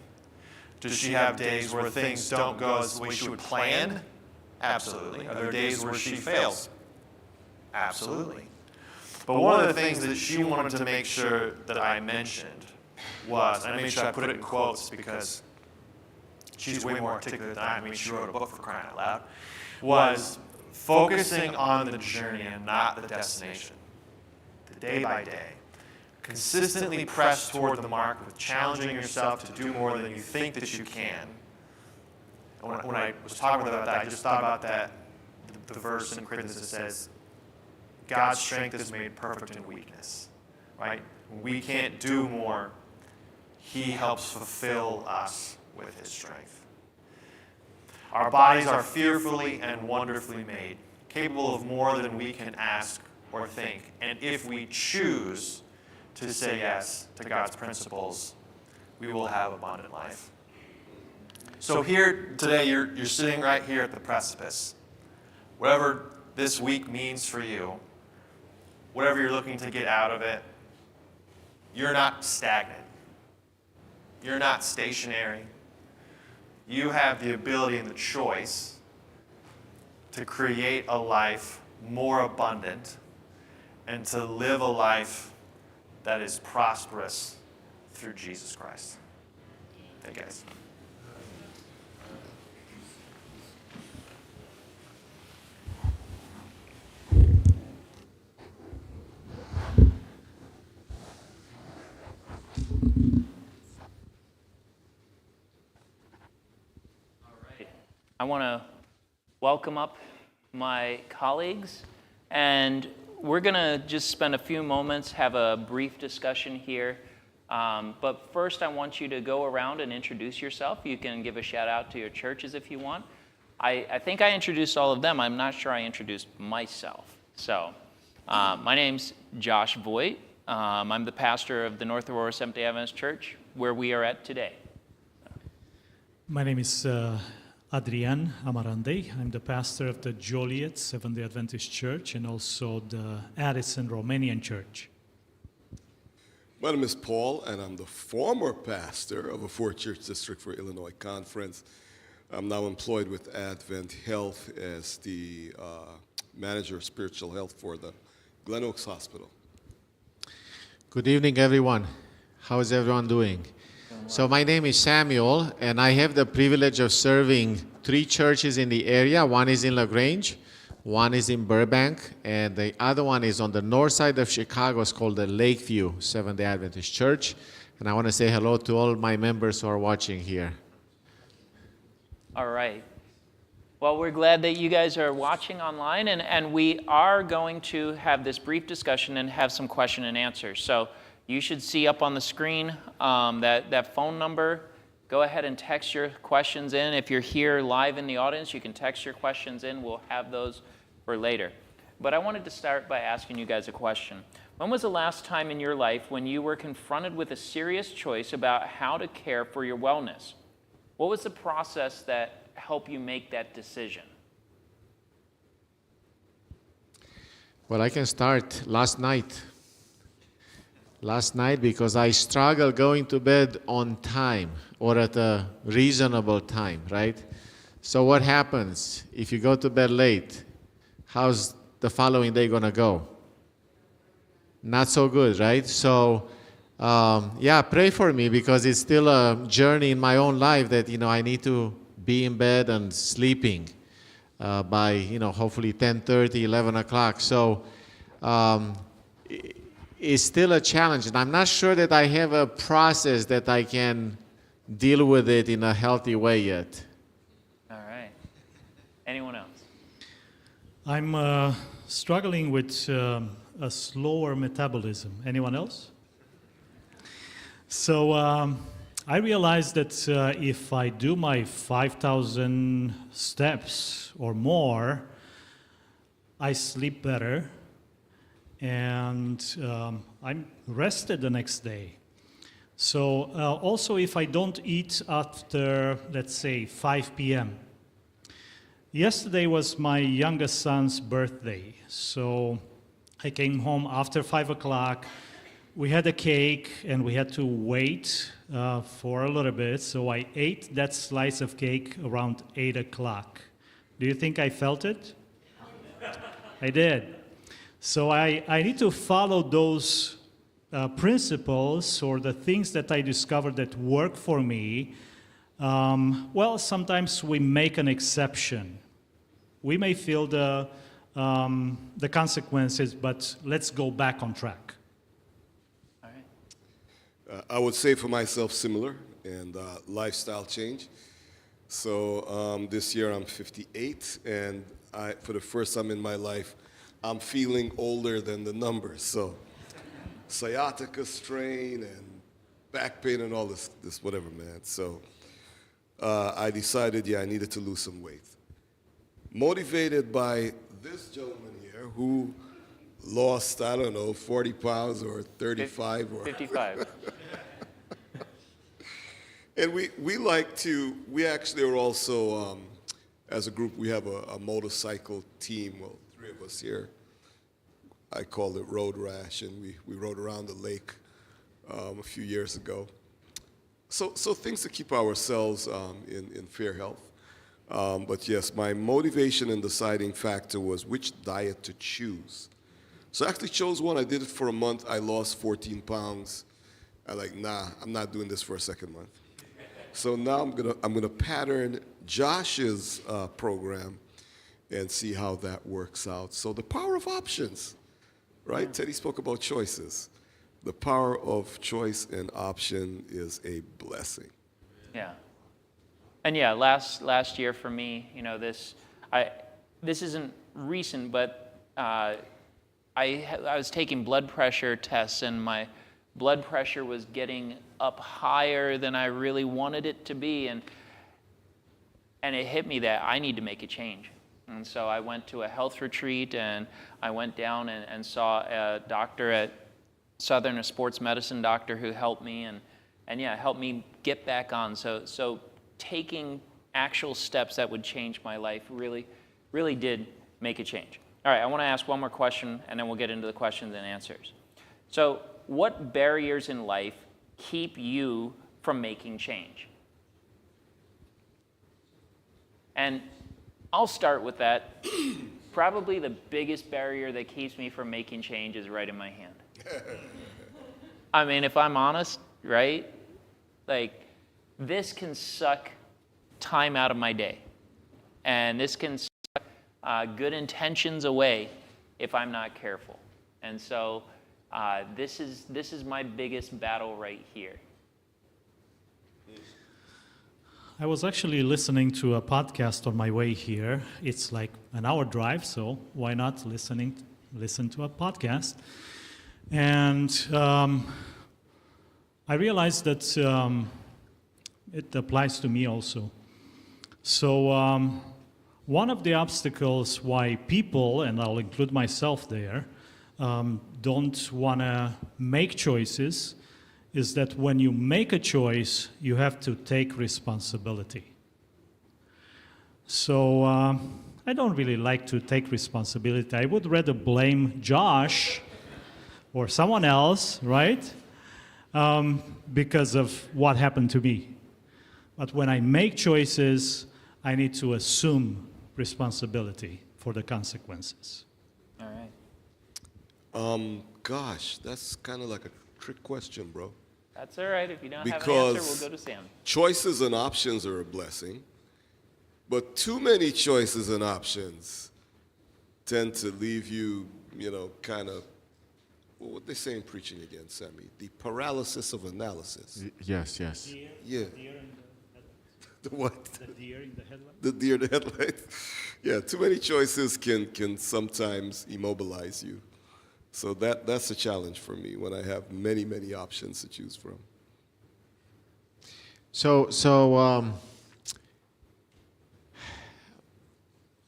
Does she have days where things don't go as the way she would plan? Absolutely. Are there days where she fails? Absolutely. But one of the things that she wanted to make sure that I mentioned was, and I made sure I put it in quotes because she's way more articulate than I am. I mean, she wrote a book, for crying out loud, was focusing on the journey and not the destination. The day by day. Consistently press toward the mark with challenging yourself to do more than you think that you can. And when I was talking about that, I just thought about that, the verse in Corinthians that says, God's strength is made perfect in weakness, right? When we can't do more, He helps fulfill us with His strength. Our bodies are fearfully and wonderfully made, capable of more than we can ask or think. And if we choose to say yes to God's principles, we will have abundant life. So here today, you're sitting right here at the precipice. Whatever this week means for you, whatever you're looking to get out of it, you're not stagnant. You're not stationary. You have the ability and the choice to create a life more abundant and to live a life that is prosperous through Jesus Christ. Thank you, guys. I want to welcome up my colleagues, and we're going to just spend a few moments, have a brief discussion here. But first, I want you to go around and introduce yourself. You can give a shout out to your churches if you want. I think I introduced all of them. I'm not sure I introduced myself. So, my name's Josh Voigt. I'm the pastor of the North Aurora Seventh-day Adventist Church, where we are at today. My name is Adrian Amarande. I'm the pastor of the Joliet Seventh-day Adventist Church and also the Addison Romanian Church. My name is Paul, and I'm the former pastor of a 4-church district for Illinois Conference. I'm now employed with Advent Health as the manager of spiritual health for the Glen Oaks Hospital. Good evening, everyone. How is everyone doing? So my name is Samuel, and I have the privilege of serving 3 churches in the area. One is in LaGrange, one is in Burbank, and the other one is on the north side of Chicago. It's called the Lakeview Seventh-day Adventist Church. And I want to say hello to all my members who are watching here. All right. Well, we're glad that you guys are watching online, and we are going to have this brief discussion and have some question and answers. So you should see up on the screen that phone number. Go ahead and text your questions in. If you're here live in the audience, you can text your questions in. We'll have those for later. But I wanted to start by asking you guys a question. When was the last time in your life when you were confronted with a serious choice about how to care for your wellness? What was the process that helped you make that decision? Well, I can start last night. Last night, because I struggled going to bed on time or at a reasonable time, right? So what happens if you go to bed late? How's the following day going to go? Not so good, right? So, pray for me, because it's still a journey in my own life that, I need to be in bed and sleeping by, hopefully 10:30, 11 o'clock. So, it's still a challenge, and I'm not sure that I have a process that I can deal with it in a healthy way yet. All right. Anyone else? I'm struggling with a slower metabolism. Anyone else? So I realized that if I do my 5,000 steps or more, I sleep better, and I'm rested the next day. So also, if I don't eat after, let's say, 5 p.m. Yesterday was my youngest son's birthday, so I came home after 5 o'clock. We had a cake, and we had to wait for a little bit, so I ate that slice of cake around 8 o'clock. Do you think I felt it? I did. So I need to follow those principles or the things that I discovered that work for me. Sometimes we make an exception. We may feel the consequences, but let's go back on track. All right. I would say for myself similar, and lifestyle change. So this year I'm 58, and for the first time in my life, I'm feeling older than the numbers. So sciatica strain and back pain and all this whatever, man. So I decided, I needed to lose some weight. Motivated by this gentleman here who lost, 40 pounds or 35 or 55. And we actually are also, as a group, we have a motorcycle team, well, 3 of us here. I call it Road Rash, and we rode around the lake a few years ago. So things to keep ourselves in fair health. But yes, my motivation and deciding factor was which diet to choose. So I actually chose one. I did it for a month. I lost 14 pounds. I'm not doing this for a second month. So now I'm gonna pattern Josh's program and see how that works out. So the power of options, right? Teddy spoke about choices. The power of choice and option is a blessing. Yeah. And yeah, last year for me, this isn't recent, but I was taking blood pressure tests, and my blood pressure was getting up higher than I really wanted it to be, and it hit me that I need to make a change. And so I went to a health retreat, and I went down and saw a doctor at Southern, a sports medicine doctor who helped me, and helped me get back on. So taking actual steps that would change my life really did make a change. All right, I want to ask one more question, and then we'll get into the questions and answers. So what barriers in life keep you from making change? And I'll start with that. Probably the biggest barrier that keeps me from making change is right in my hand. I mean, if I'm honest, right? This can suck time out of my day. And this can suck good intentions away if I'm not careful. And so this is my biggest battle right here. I was actually listening to a podcast on my way here. It's like an hour drive, so why not listen to a podcast? And I realized that it applies to me also. So one of the obstacles why people, and I'll include myself there, don't want to make choices is that when you make a choice, you have to take responsibility. So I don't really like to take responsibility. I would rather blame Josh or someone else, right? Because of what happened to me. But when I make choices, I need to assume responsibility for the consequences. All right. Gosh, that's kind of like a trick question, bro. That's all right. If you don't have an answer, we'll go to Sam. Choices and options are a blessing, but too many choices and options tend to leave you, kind of, what they say in preaching again, Sammy? The paralysis of analysis. Yes. Yeah. The what? The deer in the headlights? The deer in the headlights. Yeah, too many choices can sometimes immobilize you. So that's a challenge for me when I have many options to choose from. So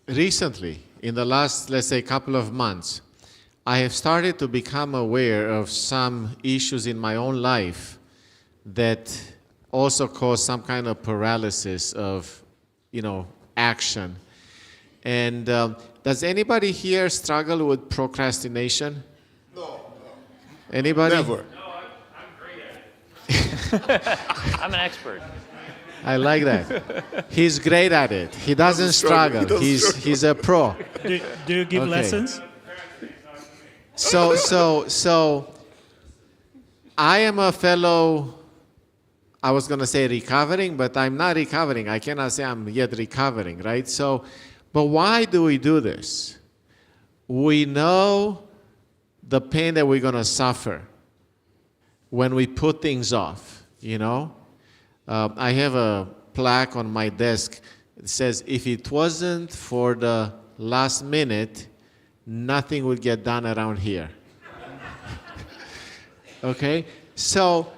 recently, in the last, let's say, couple of months, I have started to become aware of some issues in my own life that also cause some kind of paralysis of, action. And does anybody here struggle with procrastination? No. Anybody? Never. I'm an expert. I like that. He's great at it. He doesn't struggle. He's a pro. Do you give Okay. lessons? So I am a fellow, I was going to say recovering, but I'm not recovering. I cannot say I'm yet recovering, right? So, but why do we do this? We know the pain that we're going to suffer when we put things off, I have a plaque on my desk. It says, if it wasn't for the last minute, nothing would get done around here. Okay? So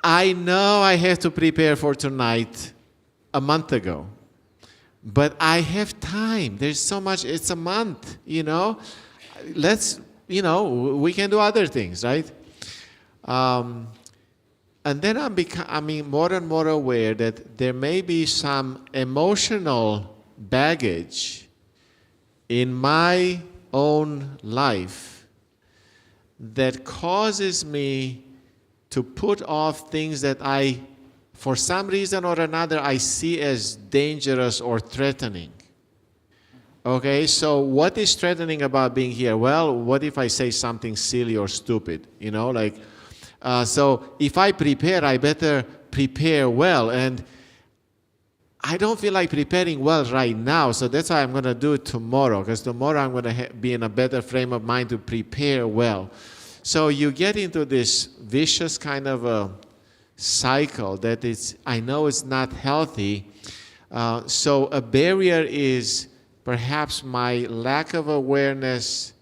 I know I have to prepare for tonight a month ago. But I have time. There's so much. It's a month, Let's, we can do other things, right? And then I'm becoming more and more aware that there may be some emotional baggage in my own life that causes me to put off things that I, for some reason or another, I see as dangerous or threatening. Okay, so what is threatening about being here? Well, what if I say something silly or stupid? You know, like, so if I prepare, I better prepare well. And I don't feel like preparing well right now, so that's why I'm going to do it tomorrow, because tomorrow I'm going to be in a better frame of mind to prepare well. So you get into this vicious kind of a cycle that I know it's not healthy. So a barrier is perhaps my lack of awareness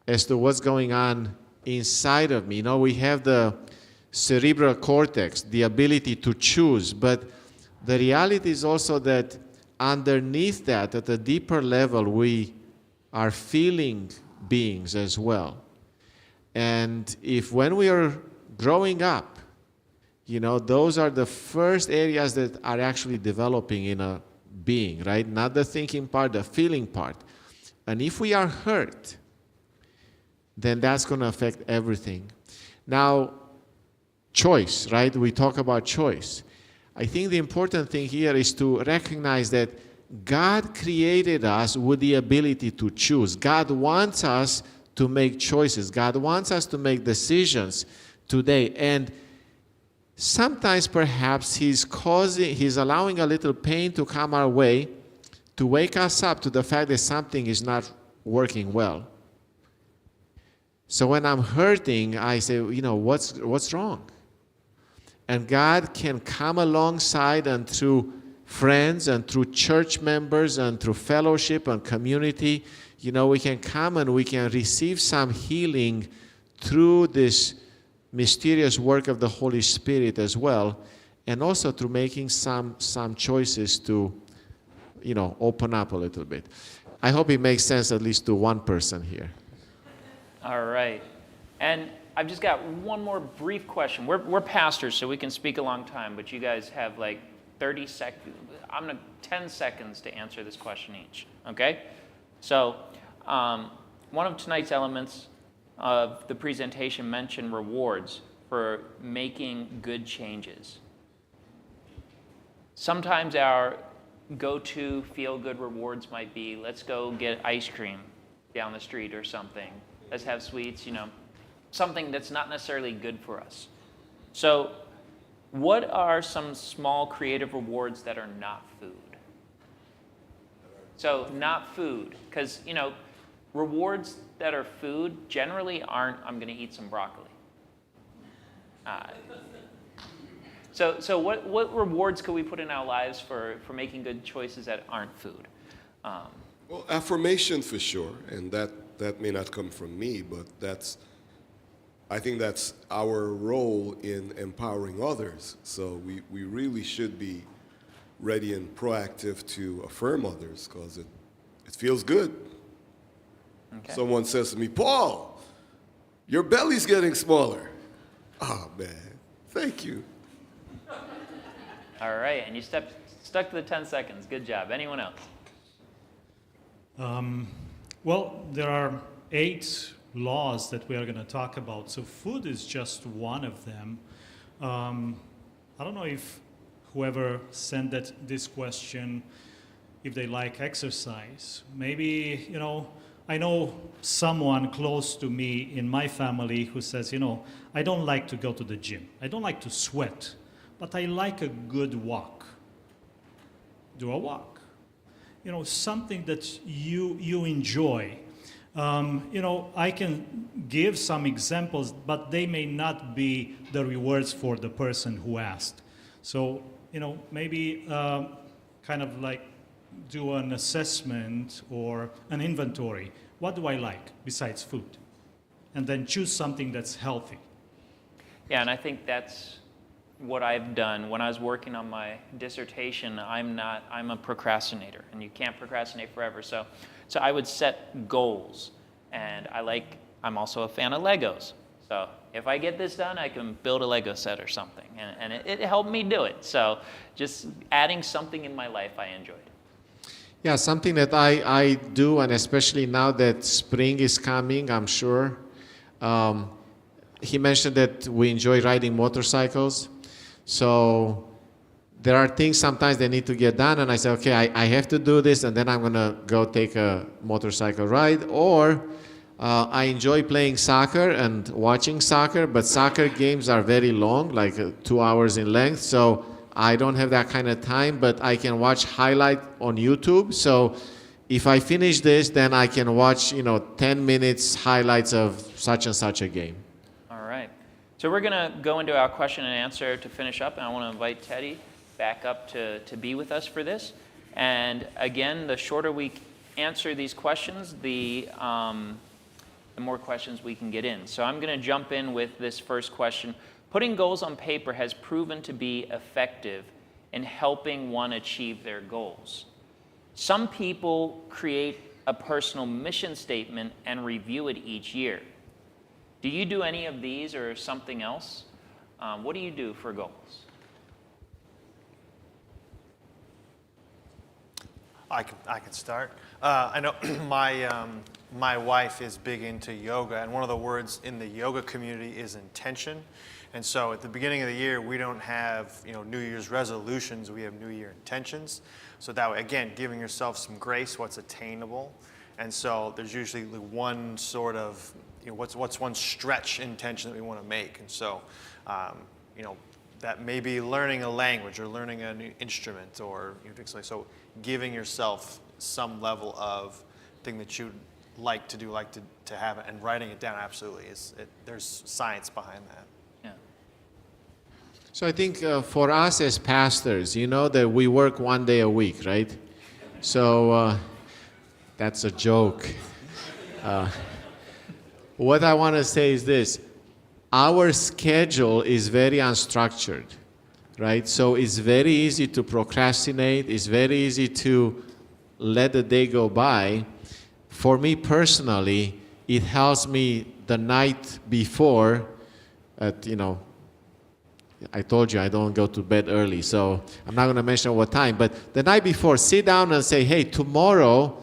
as to what's going on inside of me. You know, we have the cerebral cortex, the ability to choose, but the reality is also that underneath that, at a deeper level, we are feeling beings as well. And if when we are growing up, you know, those are the first areas that are actually developing in a being, right? Not the thinking part, the feeling part. And if we are hurt, then that's going to affect everything. Now, choice, right? We talk about choice. I think the important thing here is to recognize that God created us with the ability to choose. God wants us to make choices. God wants us to make decisions today. And sometimes perhaps He's allowing a little pain to come our way to wake us up to the fact that something is not working well. So when I'm hurting, I say, you know, what's wrong? And God can come alongside, and through friends and through church members and through fellowship and community, you know, we can come and we can receive some healing through this mysterious work of the Holy Spirit as well, and also through making some choices to, you know, open up a little bit. I hope it makes sense at least to one person here. All right. And I've just got one more brief question. We're pastors, so we can speak a long time, but you guys have like 30 seconds. I'm going to 10 seconds to answer this question each, okay? So one of tonight's elements of the presentation mentioned rewards for making good changes. Sometimes our go-to feel-good rewards might be, let's go get ice cream down the street or something. Let's have sweets, you know, something that's not necessarily good for us. So what are some small creative rewards that are not food? So not food, because, you know, rewards that are food generally aren't, I'm going to eat some broccoli. So what rewards could we put in our lives for making good choices that aren't food? Well, affirmation for sure, and that may not come from me, but I think that's our role in empowering others. So we really should be ready and proactive to affirm others, because it feels good. Okay. Someone says to me, Paul, your belly's getting smaller. Oh, man, thank you. All right, and you stuck to the 10 seconds. Good job. Anyone else? Well, there are 8 laws that we are going to talk about. So food is just one of them. I don't know if whoever sent this question, if they like exercise. Maybe, you know, I know someone close to me in my family who says, you know, I don't like to go to the gym. I don't like to sweat, but I like a good walk. Do a walk. You know, something that you enjoy. You know, I can give some examples, but they may not be the rewards for the person who asked. So, you know, maybe kind of like do an assessment or an inventory. What do I like besides food? And then choose something that's healthy. Yeah, and I think that's what I've done. When I was working on my dissertation, I'm a procrastinator, and you can't procrastinate forever. So I would set goals, and I'm also a fan of Legos. So if I get this done, I can build a Lego set or something. And it helped me do it. So just adding something in my life I enjoyed. Yeah, something that I do, and especially now that spring is coming, I'm sure. He mentioned that we enjoy riding motorcycles. So there are things sometimes that need to get done, and I say, okay, I have to do this, and then I'm going to go take a motorcycle ride. Or I enjoy playing soccer and watching soccer, but soccer games are very long, like 2 hours in length. So I don't have that kind of time, but I can watch highlight on YouTube. So if I finish this, then I can watch, 10 minutes highlights of such and such a game. All right. So we're going to go into our question and answer to finish up, and I want to invite Teddy back up to be with us for this. And again, the shorter we answer these questions, the more questions we can get in. So I'm going to jump in with this first question. Putting goals on paper has proven to be effective in helping one achieve their goals. Some people create a personal mission statement and review it each year. Do you do any of these or something else? What do you do for goals? I can start. I know my wife is big into yoga, and one of the words in the yoga community is intention. And so at the beginning of the year, we don't have New Year's resolutions. We have New Year intentions. So that way, again, giving yourself some grace, what's attainable. And so there's usually one sort of what's one stretch intention that we want to make. And so that may be learning a language or learning an new instrument or things like so. Giving yourself some level of thing that you'd like to do, like to have it, and writing it down absolutely there's science behind that. Yeah. So I think for us as pastors, that we work 1 day a week, right? So that's a joke. What I want to say is this. Our schedule is very unstructured, right? So it's very easy to procrastinate. It's very easy to let the day go by. For me personally, it helps me the night before I told you I don't go to bed early, so I'm not going to mention what time, but the night before, sit down and say, hey, tomorrow,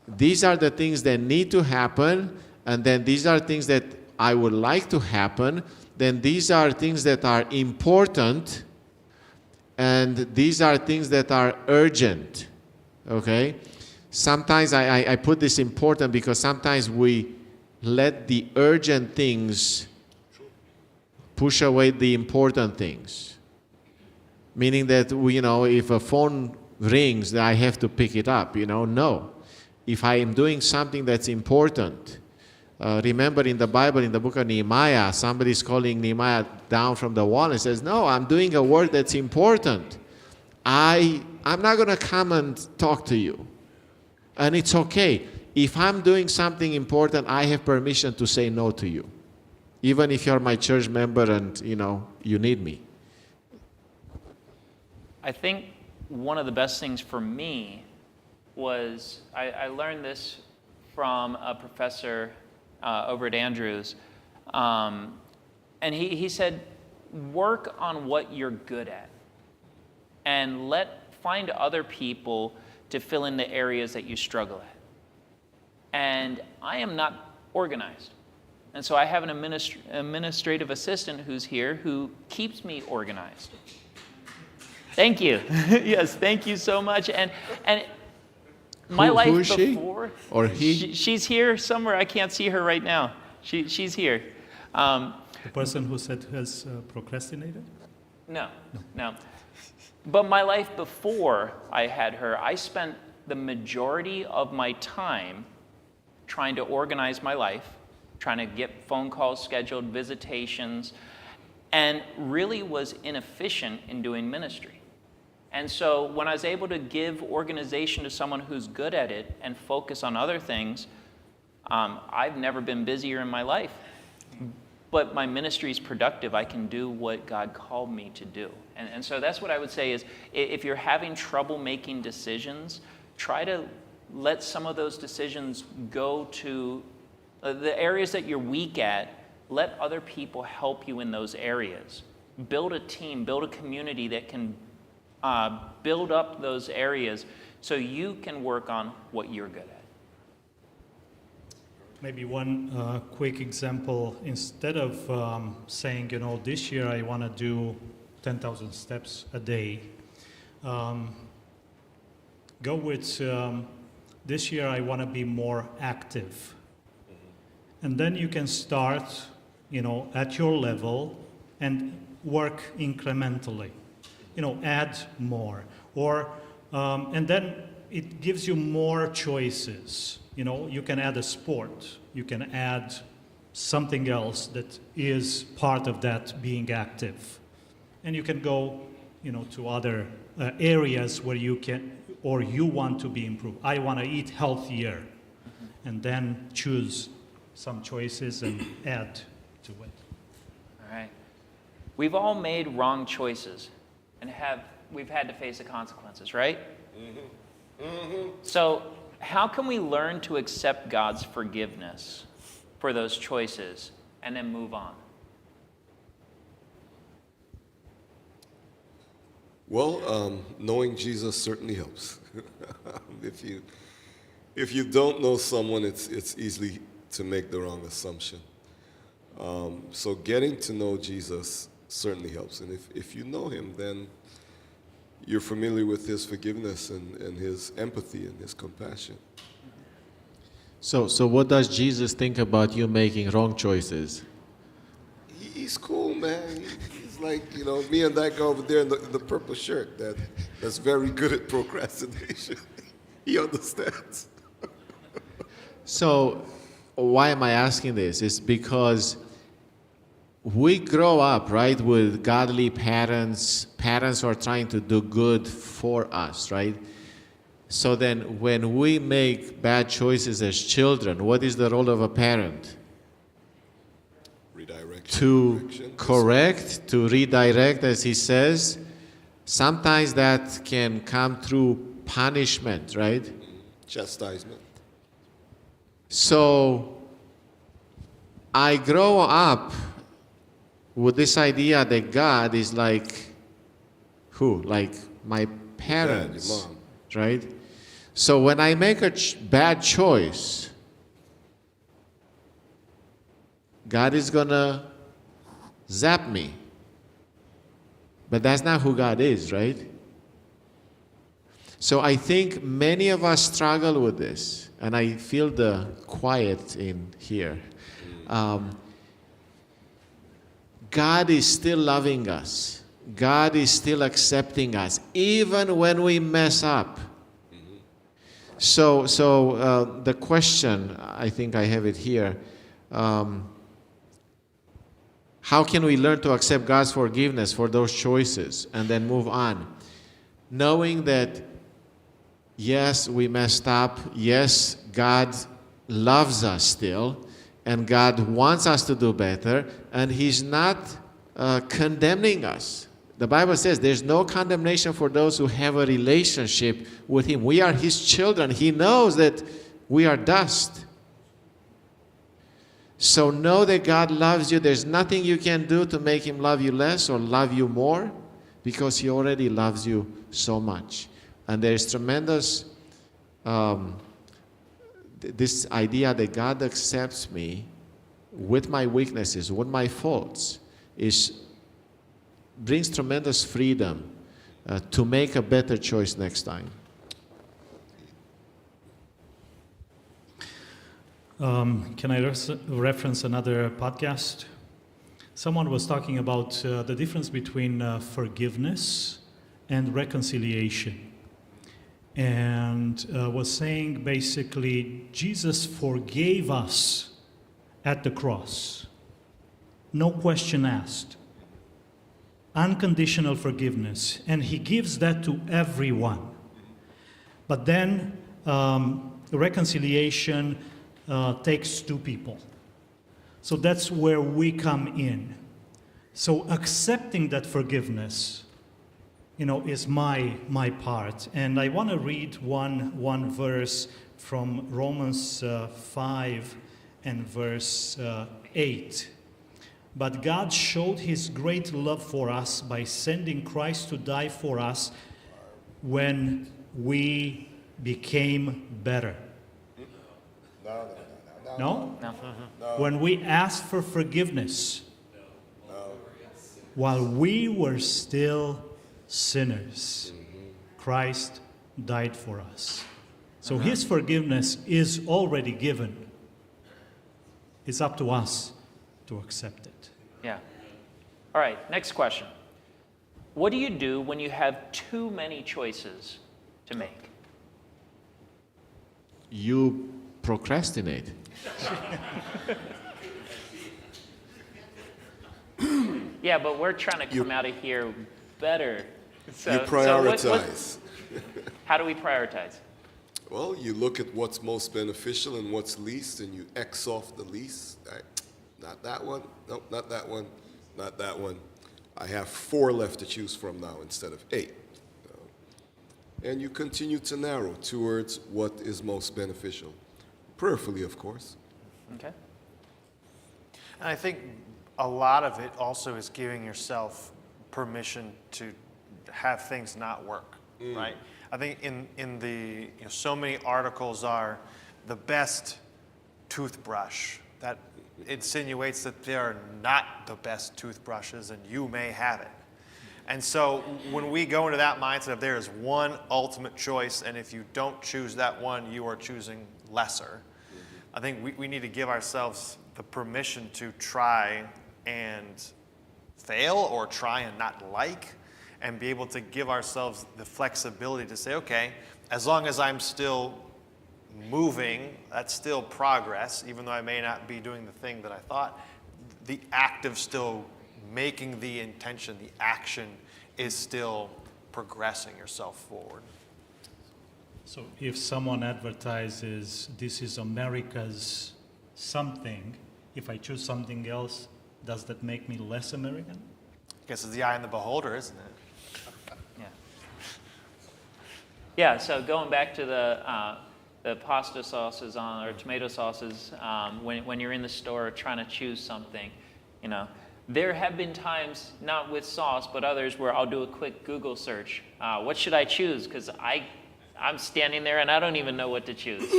these are the things that need to happen, and then these are things that I would like to happen, then these are things that are important, and these are things that are urgent, okay? Sometimes I put this important because sometimes we let the urgent things push away the important things. Meaning that, if a phone rings, then I have to pick it up, No. If I am doing something that's important, remember in the Bible, in the book of Nehemiah, somebody's calling Nehemiah down from the wall and says, no, I'm doing a work that's important. I'm not going to come and talk to you. And it's okay. If I'm doing something important, I have permission to say no to you. Even if you're my church member and, you need me. I think one of the best things for me was, I learned this from a professor over at Andrews. And he said, work on what you're good at. And find other people to fill in the areas that you struggle at. And I am not organized. And so I have an administrative assistant who's here who keeps me organized. Thank you. Yes, thank you so much. And my life who is before, she? Or he? She's here somewhere. I can't see her right now. She's here. The person who said has procrastinated? No. But my life before I had her, I spent the majority of my time trying to organize my life, trying to get phone calls scheduled, visitations, and really was inefficient in doing ministry. And so when I was able to give organization to someone who's good at it and focus on other things, I've never been busier in my life. But my ministry is productive. I can do what God called me to do. And so that's what I would say is, if you're having trouble making decisions, try to let some of those decisions go to the areas that you're weak at. let other people help you in those areas. Build a team, build a community that can build up those areas so you can work on what you're good at. Maybe one quick example. Instead of saying, this year I want to do 10,000 steps a day, go with this year I want to be more active. And then you can start, at your level and work incrementally. Add more. Or, and then it gives you more choices. You can add a sport. You can add something else that is part of that being active. And you can go, to other areas where you can, or you want to be improved. I want to eat healthier. And then choose some choices and add to it. All right. We've all made wrong choices and we've had to face the consequences, right? Mm-hmm. Mm-hmm. So how can we learn to accept God's forgiveness for those choices and then move on? Well, knowing Jesus certainly helps. If you don't know someone, it's easy to make the wrong assumption. So getting to know Jesus certainly helps. And if you know him, then you're familiar with his forgiveness and his empathy and his compassion. So what does Jesus think about you making wrong choices? He's cool, man. He's like, me and that guy over there in the purple shirt that's very good at procrastination. He understands. So why am I asking this? It's because we grow up, right, with godly parents who are trying to do good for us, right? So then when we make bad choices as children, what is the role of a parent? To correct, to redirect, as he says. Sometimes that can come through punishment, right? Chastisement. So I grow up with this idea that God is like who? Like my parents, Dad, your mom. right? So when I make a bad choice, God is gonna zap me. But that's not who God is, right? So I think many of us struggle with this, and I feel the quiet in here. God is still loving us. God is still accepting us, even when we mess up. So the question, I think I have it here, how can we learn to accept God's forgiveness for those choices and then move on? Knowing that, yes, we messed up. Yes, God loves us still. And God wants us to do better. And he's not condemning us. The Bible says there's no condemnation for those who have a relationship with him. We are his children. He knows that we are dust. So know that God loves you. There's nothing you can do to make him love you less or love you more, because he already loves you so much. And there's tremendous, this idea that God accepts me with my weaknesses, with my faults, brings tremendous freedom to make a better choice next time. Can I reference another podcast? Someone was talking about the difference between forgiveness and reconciliation. And was saying basically, Jesus forgave us at the cross. No question asked. Unconditional forgiveness. And he gives that to everyone. But then reconciliation takes two people. So that's where we come in. So accepting that forgiveness, is my part. And I want to read one verse from Romans 5 and verse 8. But God showed his great love for us by sending Christ to die for us when we became better. No? No. When we asked for forgiveness while we were still sinners, Christ died for us. So his forgiveness is already given. It's up to us to accept it. Yeah. All right, next question. What do you do when you have too many choices to make? You procrastinate. Yeah, but we're trying to come out of here better. You prioritize. How do we prioritize? Well, you look at what's most beneficial and what's least, and you X off the least. Right? Not that one. Nope, not that one. Not that one. I have 4 left to choose from now instead of 8. And you continue to narrow towards what is most beneficial. Prayerfully, of course. Okay. And I think a lot of it also is giving yourself permission to have things not work, right? I think in the, so many articles are the best toothbrush. That insinuates that they are not the best toothbrushes and you may have it. And so when we go into that mindset of there is one ultimate choice, and if you don't choose that one, you are choosing lesser. I think we need to give ourselves the permission to try and fail or try and not like, and be able to give ourselves the flexibility to say, okay, as long as I'm still moving, that's still progress, even though I may not be doing the thing that I thought. The act of still making the intention, the action, is still progressing yourself forward. So if someone advertises this is America's something, if I choose something else, does that make me less American? I guess it's the eye in the beholder, isn't it? Yeah. Yeah, so going back to the pasta sauces or tomato sauces, when you're in the store trying to choose something, there have been times, not with sauce, but others, where I'll do a quick Google search. What should I choose? Because I'm standing there and I don't even know what to choose.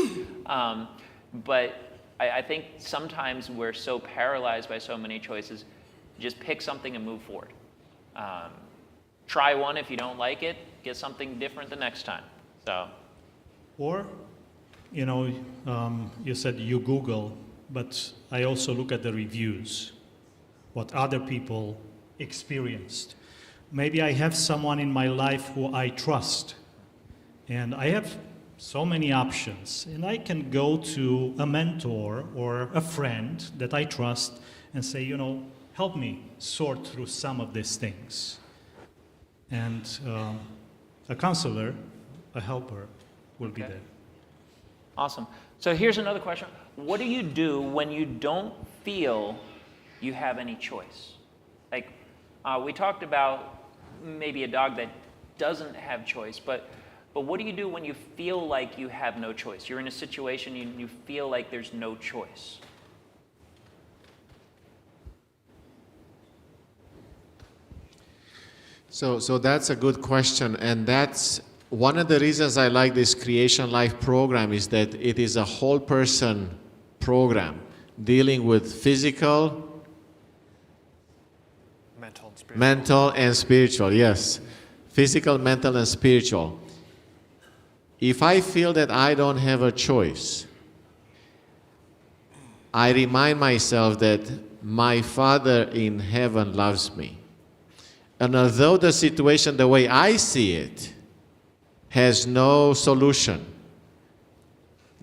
But I think sometimes we're so paralyzed by so many choices, just pick something and move forward. Try one. If you don't like it, get something different the next time. So. Or, you said you Google, but I also look at the reviews, what other people experienced. Maybe I have someone in my life who I trust, and I have so many options, and I can go to a mentor or a friend that I trust and say, help me sort through some of these things. And a counselor, a helper, will be there. Awesome. So here's another question. What do you do when you don't feel you have any choice? Like, we talked about maybe a dog that doesn't have choice, but what do you do when you feel like you have no choice? You're in a situation you feel like there's no choice. So that's a good question, and that's one of the reasons I like this Creation Life program, is that it is a whole person program dealing with physical, mental and spiritual, yes. Physical, mental, and spiritual. If I feel that I don't have a choice, I remind myself that my Father in heaven loves me. And although the situation, the way I see it, has no solution,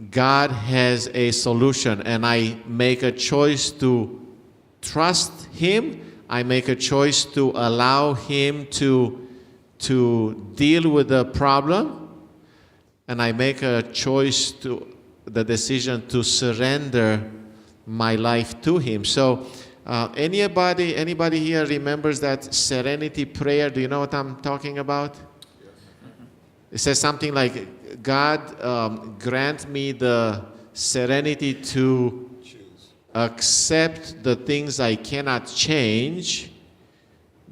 God has a solution, and I make a choice to trust Him. I make a choice to allow Him to deal with the problem, and I make a choice the decision to surrender my life to Him. So anybody here remembers that serenity prayer? Do you know what I'm talking about? It says something like, God, grant me the serenity to accept the things I cannot change.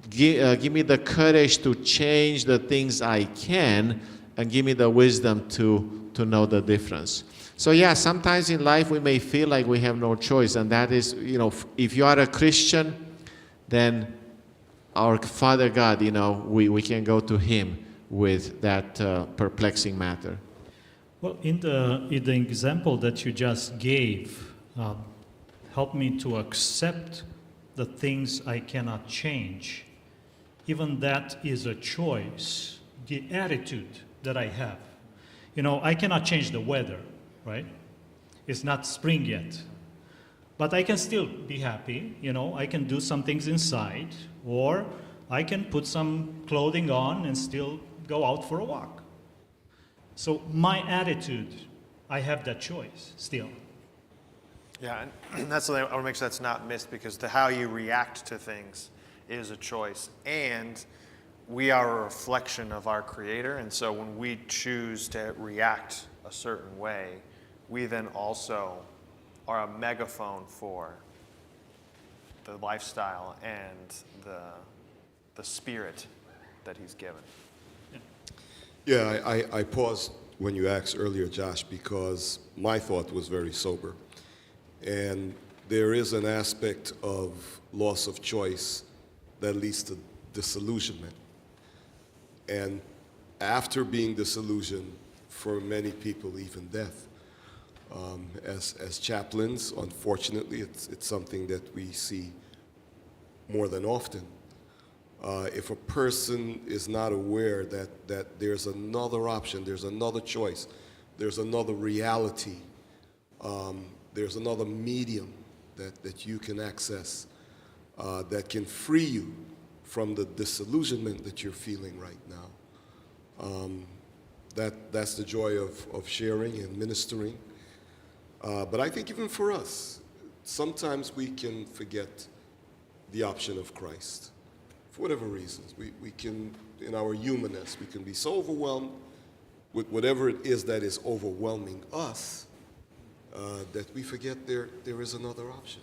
Give me the courage to change the things I can, and give me the wisdom to know the difference. So yeah, sometimes in life we may feel like we have no choice, and that is, if you are a Christian, then our Father God, we can go to Him with that perplexing matter. Well, in the example that you just gave, help me to accept the things I cannot change. Even that is a choice, the attitude that I have. I cannot change the weather, right? It's not spring yet. But I can still be happy, I can do some things inside, or I can put some clothing on and still go out for a walk. So my attitude, I have that choice still. Yeah, and that's something I want to make sure that's not missed, because how you react to things is a choice. And we are a reflection of our Creator, and so when we choose to react a certain way, we then also are a megaphone for the lifestyle and the spirit that He's given. Yeah, I paused when you asked earlier, Josh, because my thought was very sober. And there is an aspect of loss of choice that leads to disillusionment. And after being disillusioned, for many people, even death. As chaplains, unfortunately, it's something that we see more than often. If a person is not aware that there's another option, there's another choice, there's another reality, there's another medium that you can access that can free you from the disillusionment that you're feeling right now. That's the joy of sharing and ministering. But I think even for us, sometimes we can forget the option of Christ. For whatever reasons, we can, in our humanness, we can be so overwhelmed with whatever it is that is overwhelming us that we forget there is another option.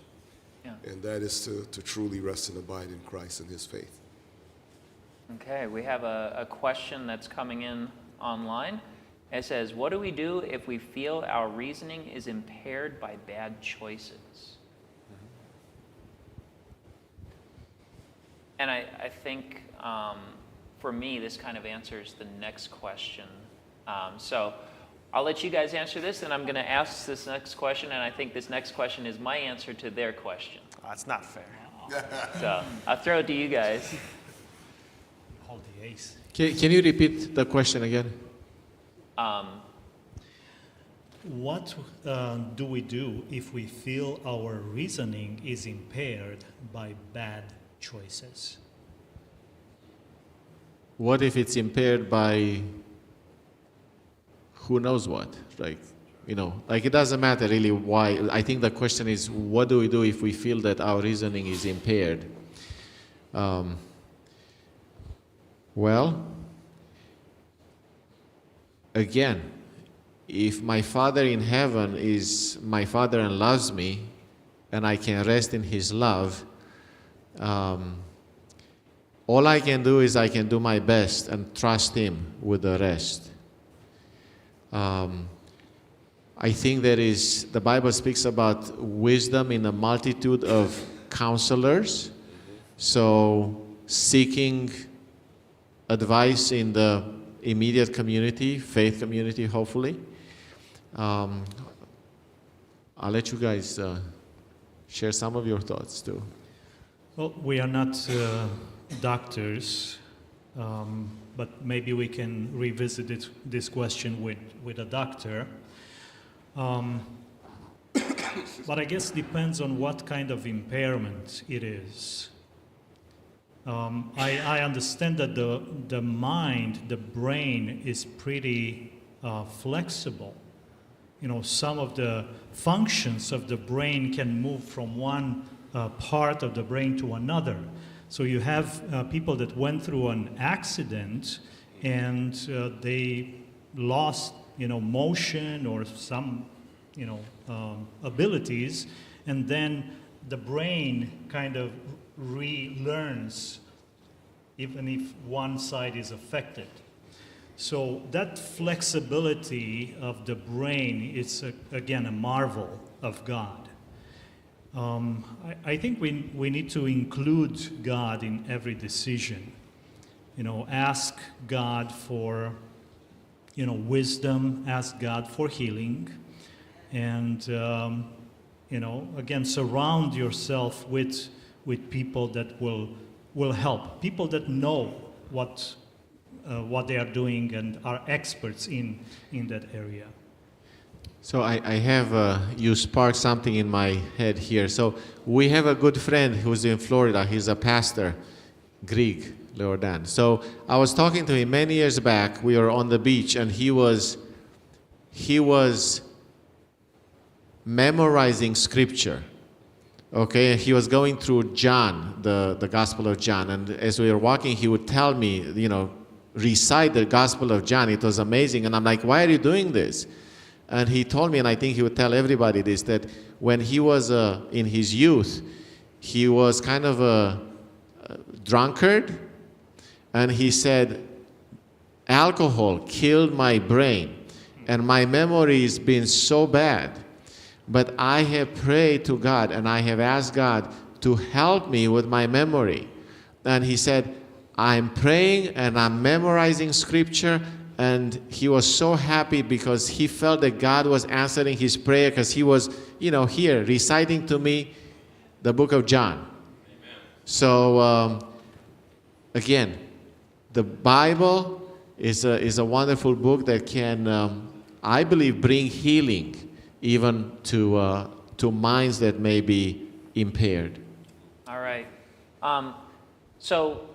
Yeah. And that is to truly rest and abide in Christ and His faith. Okay, we have a question that's coming in online. It says, what do we do if we feel our reasoning is impaired by bad choices? And I think, for me, this kind of answers the next question. So I'll let you guys answer this, and I'm going to ask this next question, and I think this next question is my answer to their question. That's not fair. So I'll throw it to you guys. Hold the ace. Can you repeat the question again? What do we do if we feel our reasoning is impaired by bad choices? What if it's impaired by who knows what? Like it doesn't matter really why. I think the question is, what do we do if we feel that our reasoning is impaired? Well, again, if my Father in heaven is my Father and loves me, and I can rest in His love, all I can do is I can do my best and trust Him with the rest. I think the Bible speaks about wisdom in a multitude of counselors. So seeking advice in the immediate community, faith community, hopefully. I'll let you guys share some of your thoughts too. Well, we are not doctors, but maybe we can revisit this question with a doctor. But I guess depends on what kind of impairment it is. I understand that the mind, the brain is pretty flexible. Some of the functions of the brain can move from one part of the brain to another. So you have people that went through an accident and they lost, motion or some, abilities, and then the brain kind of relearns even if one side is affected. So that flexibility of the brain is, again, a marvel of God. I think we need to include God in every decision. Ask God for, wisdom, ask God for healing, and, again, surround yourself with people that will help, people that know what they are doing and are experts in that area. So I have, you sparked something in my head here. So we have a good friend who's in Florida. He's a pastor, Greg Leordan. So I was talking to him many years back. We were on the beach, and he was memorizing scripture. Okay, he was going through John, the Gospel of John, and as we were walking, he would tell me, recite the Gospel of John. It was amazing, and I'm like, why are you doing this? And he told me, and I think he would tell everybody this, that when he was in his youth, he was kind of a drunkard, and he said, alcohol killed my brain, and my memory has been so bad. But I have prayed to God, and I have asked God to help me with my memory. And he said, I'm praying and I'm memorizing scripture, and he was so happy because he felt that God was answering his prayer, because he was, here reciting to me the book of John. Amen. So, again, the Bible is a wonderful book that can, I believe, bring healing even to minds that may be impaired. All right. So,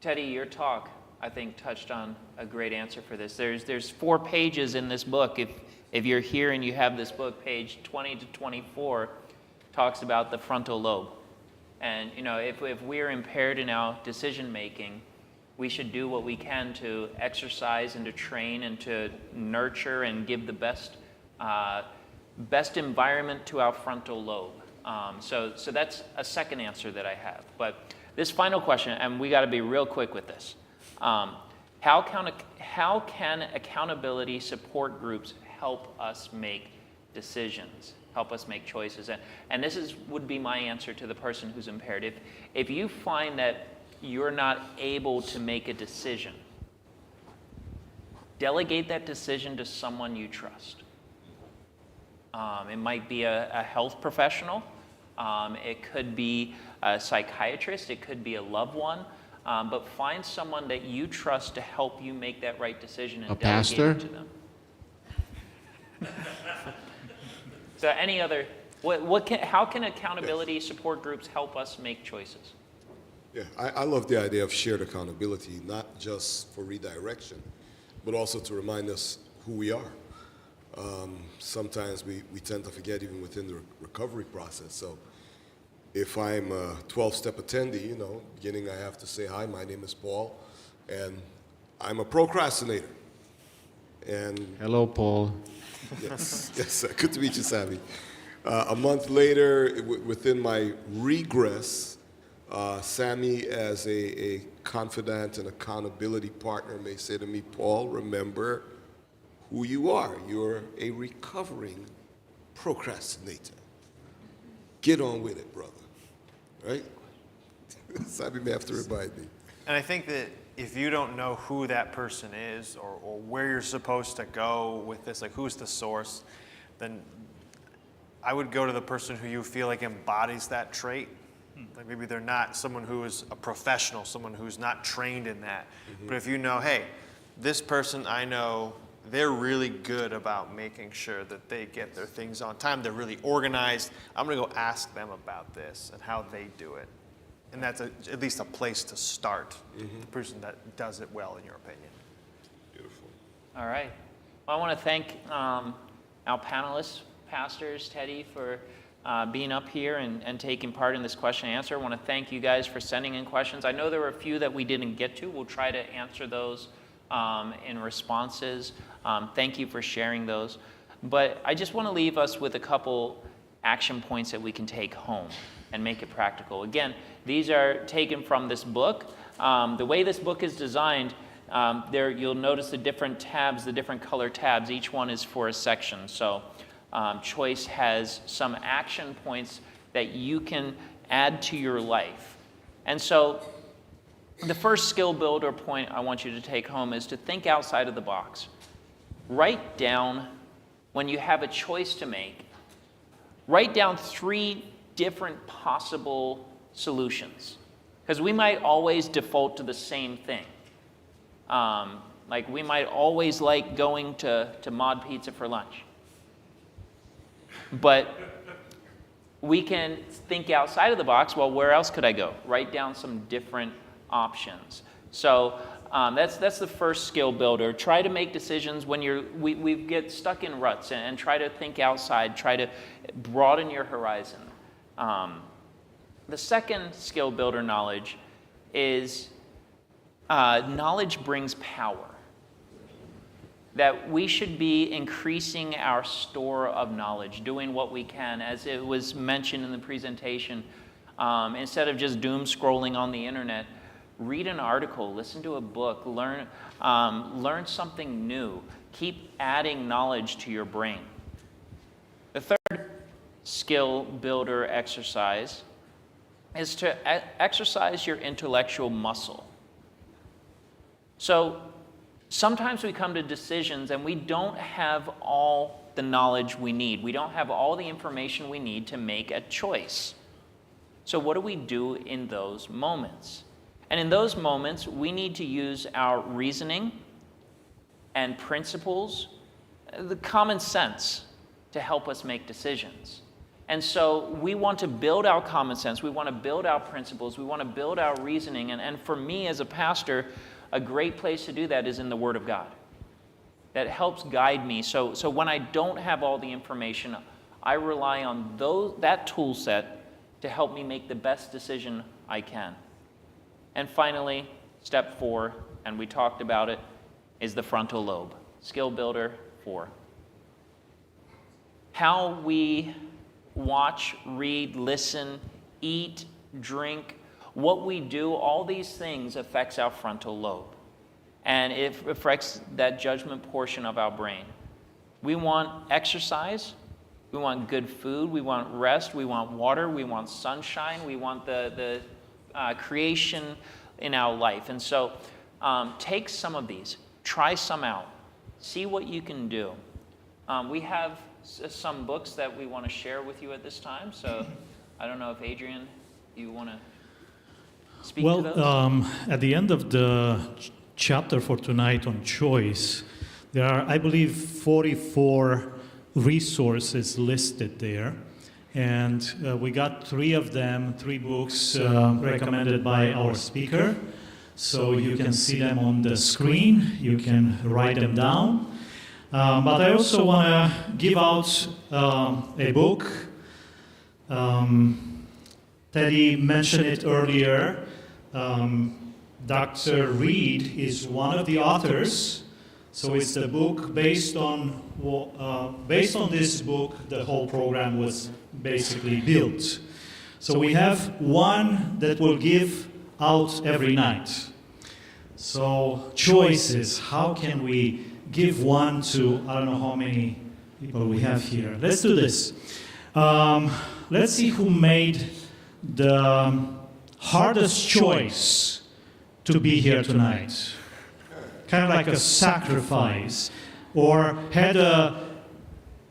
Teddy, your talk, I think, touched on a great answer for this. There's 4 pages in this book. If you're here and you have this book, page 20 to 24 talks about the frontal lobe. And, if we're impaired in our decision making, we should do what we can to exercise and to train and to nurture and give the best environment to our frontal lobe. So that's a second answer that I have. But this final question, and we got to be real quick with this. How can accountability support groups help us make decisions, help us make choices? And this would be my answer to the person who's impaired. If you find that you're not able to make a decision, delegate that decision to someone you trust. It might be a health professional. It could be a psychiatrist. It could be a loved one. But find someone that you trust to help you make that right decision and delegate it to them. So any other, how can accountability support groups help us make choices? Yeah, I love the idea of shared accountability, not just for redirection, but also to remind us who we are. Sometimes we tend to forget even within the recovery process. So if I'm a 12-step attendee, beginning I have to say, hi, my name is Paul, and I'm a procrastinator. And hello, Paul. Yes, good to meet you, Sammy. A month later, within my regress, Sammy, as a confidant and accountability partner, may say to me, Paul, remember who you are. You're a recovering procrastinator. Get on with it, brother. Right? Sammy may have to remind me. And I think that if you don't know who that person is or where you're supposed to go with this, like who's the source, then I would go to the person who you feel like embodies that trait. Like maybe they're not someone who is a professional, someone who's not trained in that. Mm-hmm. But if you know, hey, this person I know, they're really good about making sure that they get their things on time. They're really organized. I'm going to go ask them about this and how they do it. And that's at least a place to start. Mm-hmm. The person that does it well, in your opinion. Beautiful. All right. Well, I want to thank our panelists, pastors, Teddy, for being up here and taking part in this question and answer. I want to thank you guys for sending in questions. I know there were a few that we didn't get to. We'll try to answer those in responses. Thank you for sharing those. But I just want to leave us with a couple action points that we can take home and make it practical. Again, these are taken from this book. The way this book is designed, there you'll notice the different tabs, the different color tabs. Each one is for a section. So Choice has some action points that you can add to your life. And so the first skill builder point I want you to take home is to think outside of the box. Write down, when you have a choice to make, write down 3 different possible solutions. Because we might always default to the same thing. Like we might always like going to Mod Pizza for lunch. But we can think outside of the box. Well, where else could I go? Write down some different options. So that's the first skill builder. Try to make decisions when we get stuck in ruts, and try to think outside. Try to broaden your horizon. The second skill builder knowledge is knowledge brings power. That we should be increasing our store of knowledge, doing what we can. As it was mentioned in the presentation, instead of just doom scrolling on the internet, read an article, listen to a book, learn something new. Keep adding knowledge to your brain. The third skill builder exercise is to exercise your intellectual muscle. So sometimes we come to decisions and we don't have all the knowledge we need. We don't have all the information we need to make a choice. So what do we do in those moments? And in those moments, we need to use our reasoning and principles, the common sense, to help us make decisions. And so we want to build our common sense. We want to build our principles. We want to build our reasoning. And for me as a pastor, a great place to do that is in the Word of God. That helps guide me. So when I don't have all the information, I rely on that tool set to help me make the best decision I can. And finally, step 4, and we talked about it, is the frontal lobe. Skill builder 4. How we watch, read, listen, eat, drink, what we do, all these things affects our frontal lobe. And it affects that judgment portion of our brain. We want exercise. We want good food. We want rest. We want water. We want sunshine. We want the creation in our life. And so take some of these. Try some out. See what you can do. We have some books that we want to share with you at this time. So I don't know if Adrian, you want to speak to those? At the end of the chapter for tonight on choice, there are, I believe, 44 resources listed there. And we got 3 of them, 3 books recommended by our speaker. So you can see them on the screen. You can write them down. But I also want to give out a book. Teddy mentioned it earlier. Dr. Reed is one of the authors. So it's the book based on this book, the whole program was basically built. So we have one that will give out every night. So choices, how can we give one to, I don't know how many people we have here. Let's do this. Let's see who made the hardest choice to be here tonight. Kind of like a sacrifice, or had a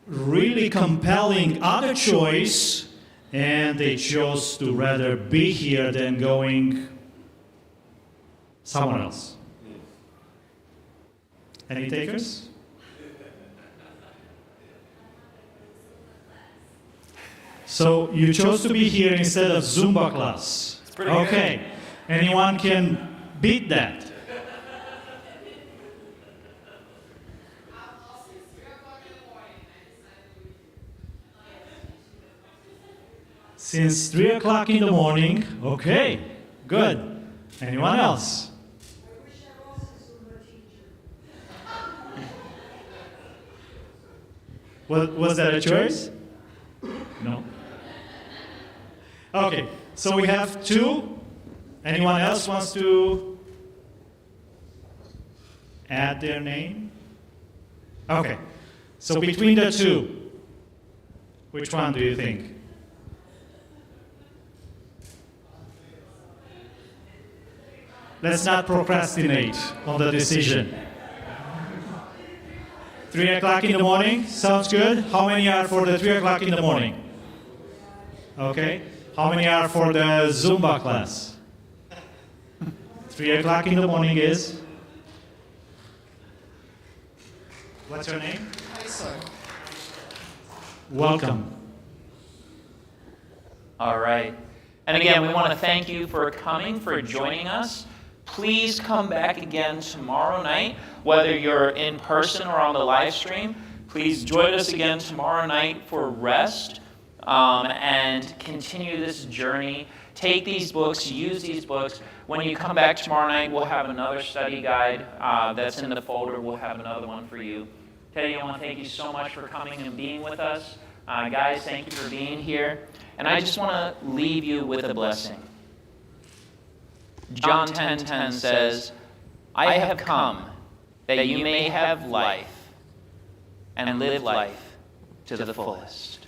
really compelling other choice, and they chose to rather be here than going somewhere else. Any takers? So you chose to be here instead of Zumba class. Okay. Anyone can beat that? Since 3 o'clock in the morning. Okay, good. Anyone else? Was that a choice? No. Okay, so we have two. Anyone else wants to add their name? Okay, so between the two, which one do you think? Let's not procrastinate on the decision. 3 o'clock in the morning, sounds good. How many are for the 3 o'clock in the morning? Okay, how many are for the Zumba class? 3 o'clock in the morning is? What's your name? Welcome. All right. And again, we want to thank you for coming, for joining us. Please come back again tomorrow night, whether you're in person or on the live stream. Please join us again tomorrow night for rest and continue this journey. Take these books, use these books. When you come back tomorrow night, we'll have another study guide that's in the folder. We'll have another one for you. Teddy, I want to thank you so much for coming and being with us. Guys, thank you for being here. And I just want to leave you with a blessing. John 10:10 says, I have come that you may have life and live life to the fullest.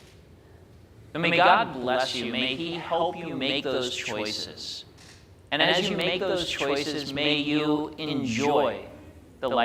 And may God bless you. May He help you make those choices. And as you make those choices, may you enjoy